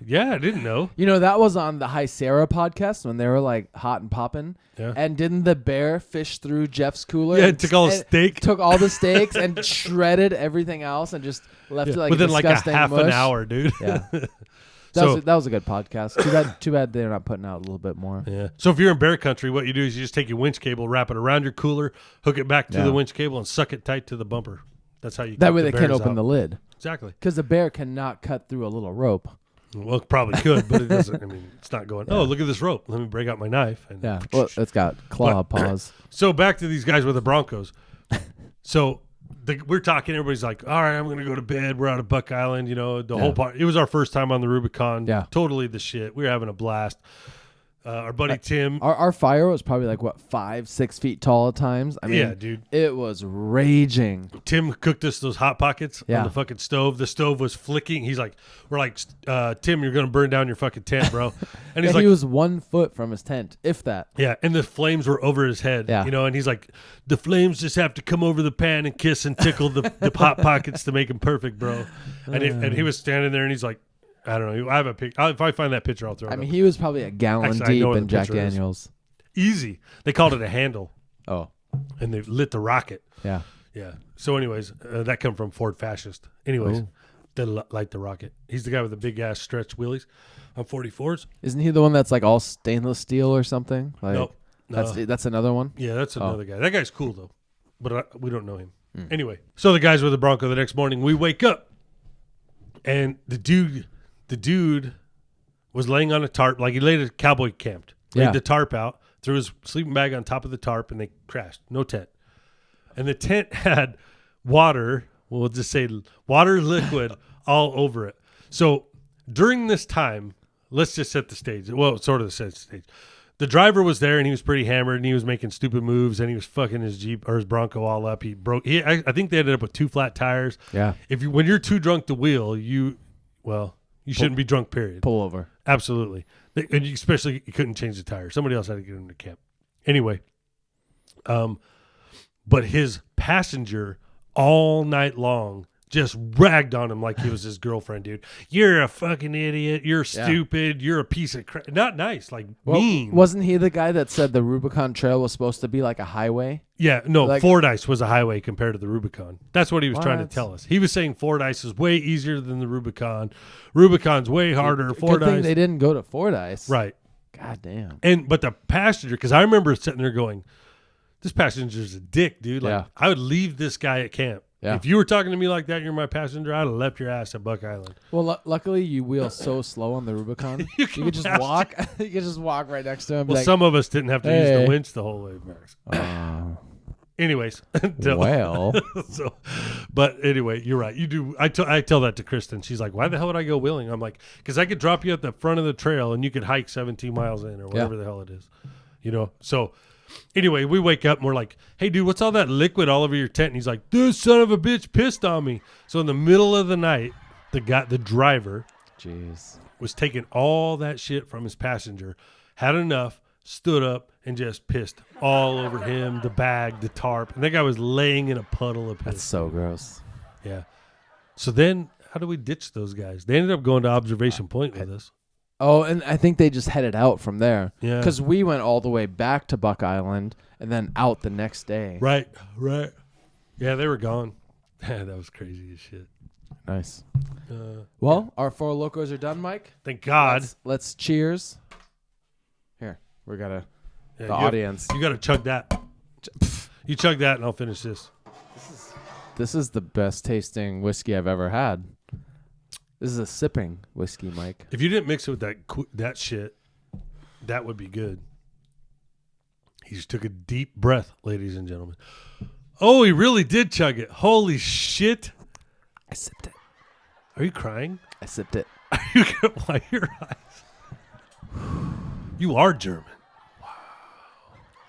Yeah, I didn't know. You know, that was on the High Sarah podcast when they were like hot and popping. Yeah. And didn't the bear fish through Jeff's cooler? Yeah, and it took all the and steak. Took all the steaks and shredded everything else and just left it like Within like a disgusting half mush. an hour, dude. Yeah. So- That was a good podcast. Too bad they're not putting out a little bit more. Yeah. So if you're in bear country, what you do is you just take your winch cable, wrap it around your cooler, hook it back to Yeah. the winch cable, and suck it tight to the bumper. That's how you. That keep way the they can't bears open out. the lid. Exactly. Because the bear cannot cut through a little rope. Well, it probably could, but it doesn't. I mean, it's not going. Oh, look at this rope. Let me break out my knife. And Yeah. Well, it's got claw paws. So back to these guys with the Broncos. So we're talking. Everybody's like, "All right, I'm going to go to bed. We're out of Buck Island." You know, the whole part. It was our first time on the Rubicon. Yeah. Totally the shit. We were having a blast. Our buddy Tim. Our fire was probably like, what, 5-6 feet tall at times? I mean, Yeah, dude. It was raging. Tim cooked us those hot pockets Yeah. on the fucking stove. The stove was flicking. He's like, we're like, Tim, you're gonna burn down your fucking tent, bro. And he's Yeah, like, he was 1 foot from his tent, if that. yeah, and the flames were over his head. Yeah. You know, and he's like, the flames just have to come over the pan and kiss and tickle the hot pockets to make them perfect, bro. And he was standing there and he's like, I don't know. I have a pic. If I find that picture, I'll throw it I up. mean, he was probably a gallon Actually, I deep know what in the Jack picture is. Daniels. Easy. They called it a handle, Oh, and they lit the rocket. yeah. Yeah. So, anyways, that come from Ford Fascist. Anyways, Oh. they light the rocket. He's the guy with the big ass stretch wheelies on 44s. Isn't he the one that's like all stainless steel or something? Like, Nope. No. That's another one? Yeah, that's another guy. That guy's cool though, but we don't know him. Hmm. Anyway, so the guys with the Bronco. The next morning, we wake up, and the dude was laying on a tarp, like he laid a cowboy camped. Laid Yeah. the tarp out, threw his sleeping bag on top of the tarp, and they crashed. No tent, and the tent had water. We'll just say water liquid all over it. So during this time, let's just set the stage. Well, sort of set the stage. The driver was there, and he was pretty hammered, and he was making stupid moves, and he was fucking his Jeep or his Bronco all up. He broke. I think they ended up with 2 flat tires. Yeah. When you're too drunk to wheel, you shouldn't be drunk. Period. Pull over. Absolutely, and especially you couldn't change the tire. Somebody else had to get into camp. Anyway, but his passenger all night long just ragged on him like he was his girlfriend, dude. You're a fucking idiot. You're stupid. You're a piece of crap. Not nice, like mean. Wasn't he the guy that said the Rubicon Trail was supposed to be like a highway? Yeah, no, Like- Fordyce was a highway compared to the Rubicon. That's what he was trying to What? tell us. He was saying Fordyce is way easier than the Rubicon. Rubicon's way harder. Good thing Fordyce. they didn't go to Fordyce. Right. God damn. But the passenger, because I remember sitting there going, this passenger's a dick, dude. Like, Yeah. I would leave this guy at camp. Yeah. If you were talking to me like that, you're my passenger, I'd have left your ass at Buck Island. Well, luckily you wheel so slow on the Rubicon. You you could just walk. You could just walk right next to him. And be Well, like, some of us didn't have to use Hey. the winch the whole way back. Anyways. well, But anyway, you're right. You do. I tell that to Kristen. She's like, why the hell would I go wheeling? I'm like, because I could drop you at the front of the trail and you could hike 17 miles in or whatever the hell it is. So anyway, we wake up and we're like, hey, dude, what's all that liquid all over your tent? And he's like, this son of a bitch pissed on me. So in the middle of the night, the driver jeez. was taking all that shit from his passenger, had enough, stood up, and just pissed all over him, the bag, the tarp. And that guy was laying in a puddle of piss. That's so gross. Yeah. So then how do we ditch those guys? They ended up going to Observation Point with us. Oh, and I think they just headed out from there. Yeah. Because we went all the way back to Buck Island and then out the next day. Right. Yeah, they were gone. That was crazy as shit. Nice. Well, our 4 locos are done, Mike. Thank God. Let's cheers. Here, we got Yeah, the audience. You got to chug that. You chug that and I'll finish this. This is the best tasting whiskey I've ever had. This is a sipping whiskey, Mike. If you didn't mix it with that shit, that would be good. He just took a deep breath, ladies and gentlemen. Oh, he really did chug it. Holy shit. I sipped it. Are you crying? I sipped it. Are you going to wipe your eyes? You are German.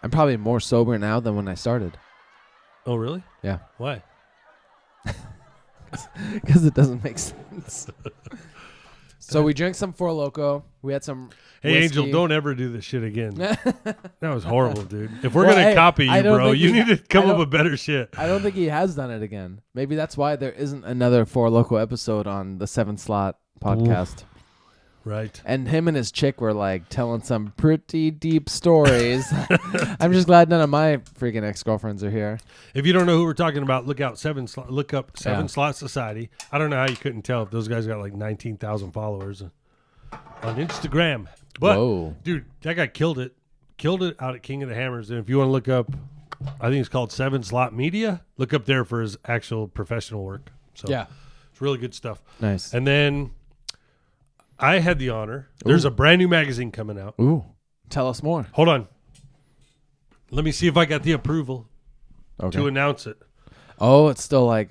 I'm probably more sober now than when I started. Oh, really? Yeah. Why? Because it doesn't make sense. So we drank some Four LoKo. We had some Hey, whiskey. Angel, don't ever do this shit again. That was horrible, dude. If we're Well, going to hey, copy I you, don't bro, think you he- need to come I up don't- with better shit. I don't think he has done it again. Maybe that's why there isn't another Four LoKo episode on the 7 Slot podcast. Right. And him and his chick were like telling some pretty deep stories. I'm just glad none of my freaking ex-girlfriends are here. If you don't know who we're talking about, look up Seven Yeah. Slot Society. I don't know how you couldn't tell if those guys got like 19,000 followers on Instagram. But Whoa. dude, that guy killed it out at King of the Hammers. And if you want to look up, I think it's called 7 Slot Media. Look up there for his actual professional work. So Yeah. it's really good stuff. Nice. And then I had the honor. There's a brand new magazine coming out. Ooh. Tell us more. Hold on. Let me see if I got the approval to announce it. Oh, it's still like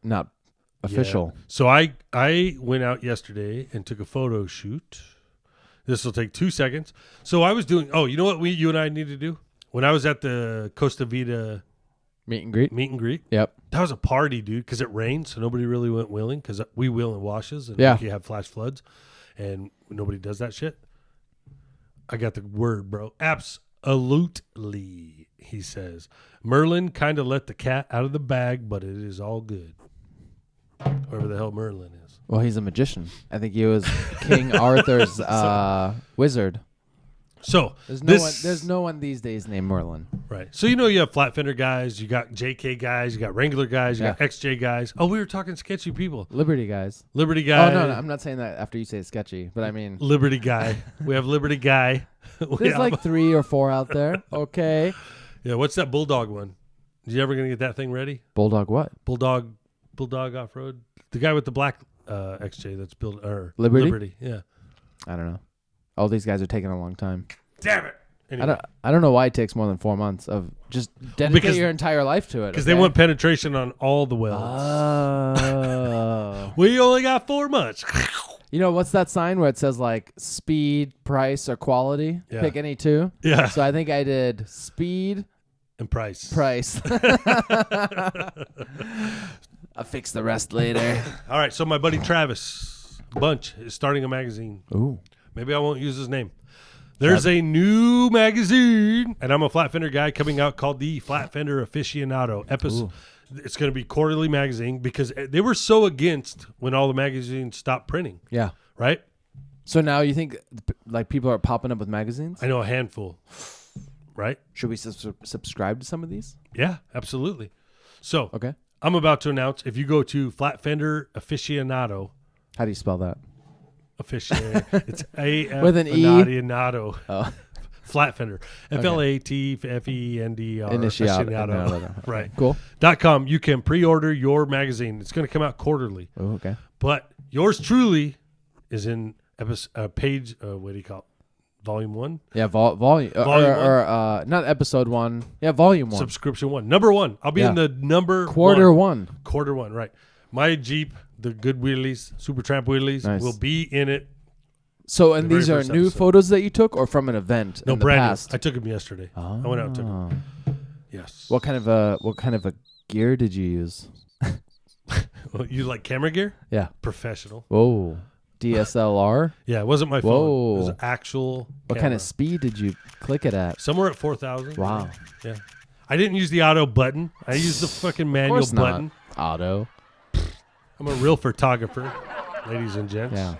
not official. Yeah. So I went out yesterday and took a photo shoot. This will take 2 seconds. So I was doing. Oh, you know what you and I need to do? When I was at the Costa Vida Meet and greet. Yep. that was a party, dude. Because it rained, so nobody really went wheeling. Because we wheel in washes, and Yeah. you have flash floods, and nobody does that shit. I got the word, bro. Absolutely, he says. Merlin kind of let the cat out of the bag, but it is all good. Whoever the hell Merlin is. Well, he's a magician. I think he was King Arthur's wizard. So There's no one these days named Merlin. Right. So you know you have flat fender guys, you got JK guys, you got Wrangler guys, you got XJ guys. Oh, we were talking sketchy people. Liberty guys. Liberty guy. Oh no, I'm not saying that after you say sketchy, but I mean Liberty guy. We have Liberty guy. there's like 3 or 4 out there. Okay. Yeah, what's that Bulldog one? You ever gonna get that thing ready? Bulldog what? Bulldog off road. The guy with the black XJ that's built Liberty? Liberty. Yeah. I don't know. All these guys are taking a long time. Damn it. Anyway, I don't know why it takes more than 4 months of just dedicate your entire life to it. Because they want penetration on all the welds. Oh. We only got 4 months. You know, what's that sign where it says like speed, price, or quality? Yeah. Pick any two. Yeah. So I think I did speed, And price. I'll fix the rest later. All right. So my buddy Travis Bunch is starting a magazine. Ooh. Maybe I won't use his name. There's a new magazine, and I'm a flat fender guy, coming out called the Flat Fender Aficionado. It's going to be quarterly magazine because they were so against when all the magazines stopped printing. Yeah. Right? So now you think like people are popping up with magazines? I know a handful. Right? Should we subscribe to some of these? Yeah, absolutely. So Okay. I'm about to announce, if you go to Flat Fender Aficionado, How do you spell that? it's A-F With an E? Aficionado. Oh. Flat Fender. FLATFENDR. Initiato. Right. Cool. .com. You can pre-order your magazine. It's going to come out quarterly. Oh, okay. But yours truly is in page, what do you call it? Volume 1? Yeah, volume or not episode 1. Yeah, volume 1. Subscription 1. Number 1. I'll be in the number Quarter 1. one. Quarter 1, right. My Jeep, the good wheelies, Super Tramp wheelies, Nice. will be in it. So, and The these very are first new episode. photos that you took or from an event No, in the brand past? new. I took them yesterday. I went out and took them. Yes. What kind of a gear did you use? You like camera gear? Yeah. Professional. Whoa. DSLR? Yeah, it wasn't my phone. Whoa. It was actual What kind of speed did you click it at? Somewhere at 4,000. Wow. Yeah. I didn't use the auto button. I used the fucking manual Of course not. button. Auto. I'm a real photographer, ladies and gents. Yeah.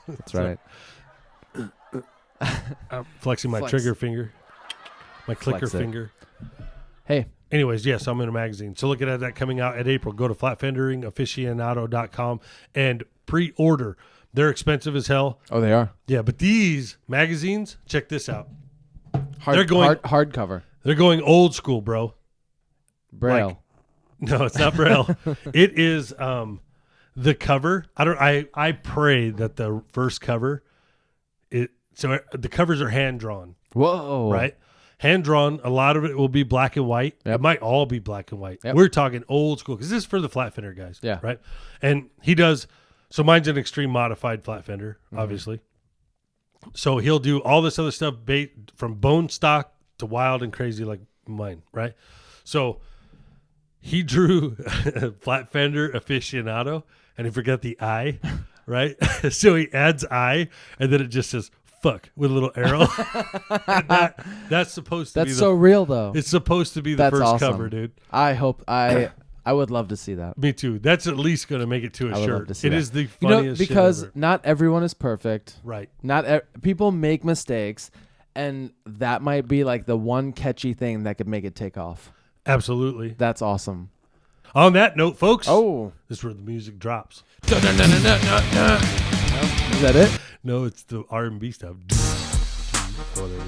That's right. I'm flexing my Flex. trigger finger, my clicker Flex it. finger. Hey, Anyways, yes, I'm in a magazine. So looking at that coming out at April, go to flatfenderingaficionado.com and pre-order. They're expensive as hell. oh, they are Yeah, but these magazines, check this out. They're going- hardcover. They're going old school, bro. Braille. Like- No, it's not Braille. It is the cover. I pray that the first cover the covers are hand drawn, Whoa. right? Hand drawn. A lot of it will be black and white. Yep. It might all be black and white. Yep. We're talking old school because this is for the flat fender guys. Yeah. Right. And he does. So mine's an extreme modified flat fender, obviously. So he'll do all this other stuff from bone stock to wild and crazy like mine, right? So he drew flat fender aficionado and he forgot the I, right? So he adds I and then it just says fuck with a little arrow. And that's supposed to be That's so real, though. it's supposed to be the That's first awesome. cover, dude. I hope I would love to see that. Me too. That's at least going to make it to a I would love shirt. to see It that. is the You know, funniest because shit ever. not everyone is perfect. Right. People make mistakes, and that might be like the one catchy thing that could make it take off. Absolutely. That's awesome. On that note, folks, Oh, this is where the music drops. is that it? No, it's the R&B stuff. Whatever.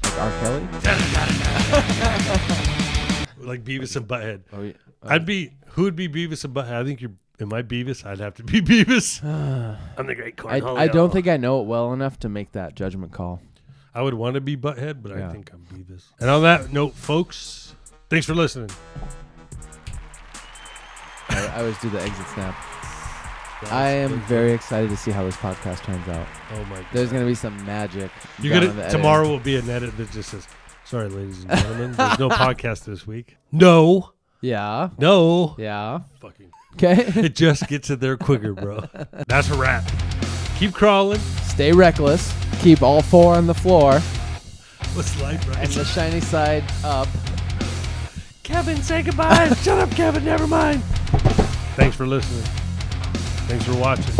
Like R. Kelly? Like Beavis and Butthead. Oh, yeah. Who would be Beavis and Butthead? I think am I Beavis? I'd have to be Beavis. I'm the great cornholio. I don't think I know it well enough to make that judgment call. I would want to be Butthead, but Yeah. I think I'm Beavis. And on that note, folks, thanks for listening. I always do the exit snap. I am very excited to see how this podcast turns out. Oh my god. There's going to be some magic. You're down gonna in the editing. tomorrow will be an edit that just says, "Sorry, ladies and gentlemen, there's no podcast this week." No. Yeah. No. Yeah. Fucking. Okay. It just gets it there quicker, bro. That's a wrap. Keep crawling. Stay reckless. Keep all four on the floor What's life, right? and the shiny side up. Kevin, say goodbye. Shut up, Kevin. Never mind. Thanks for listening. Thanks for watching.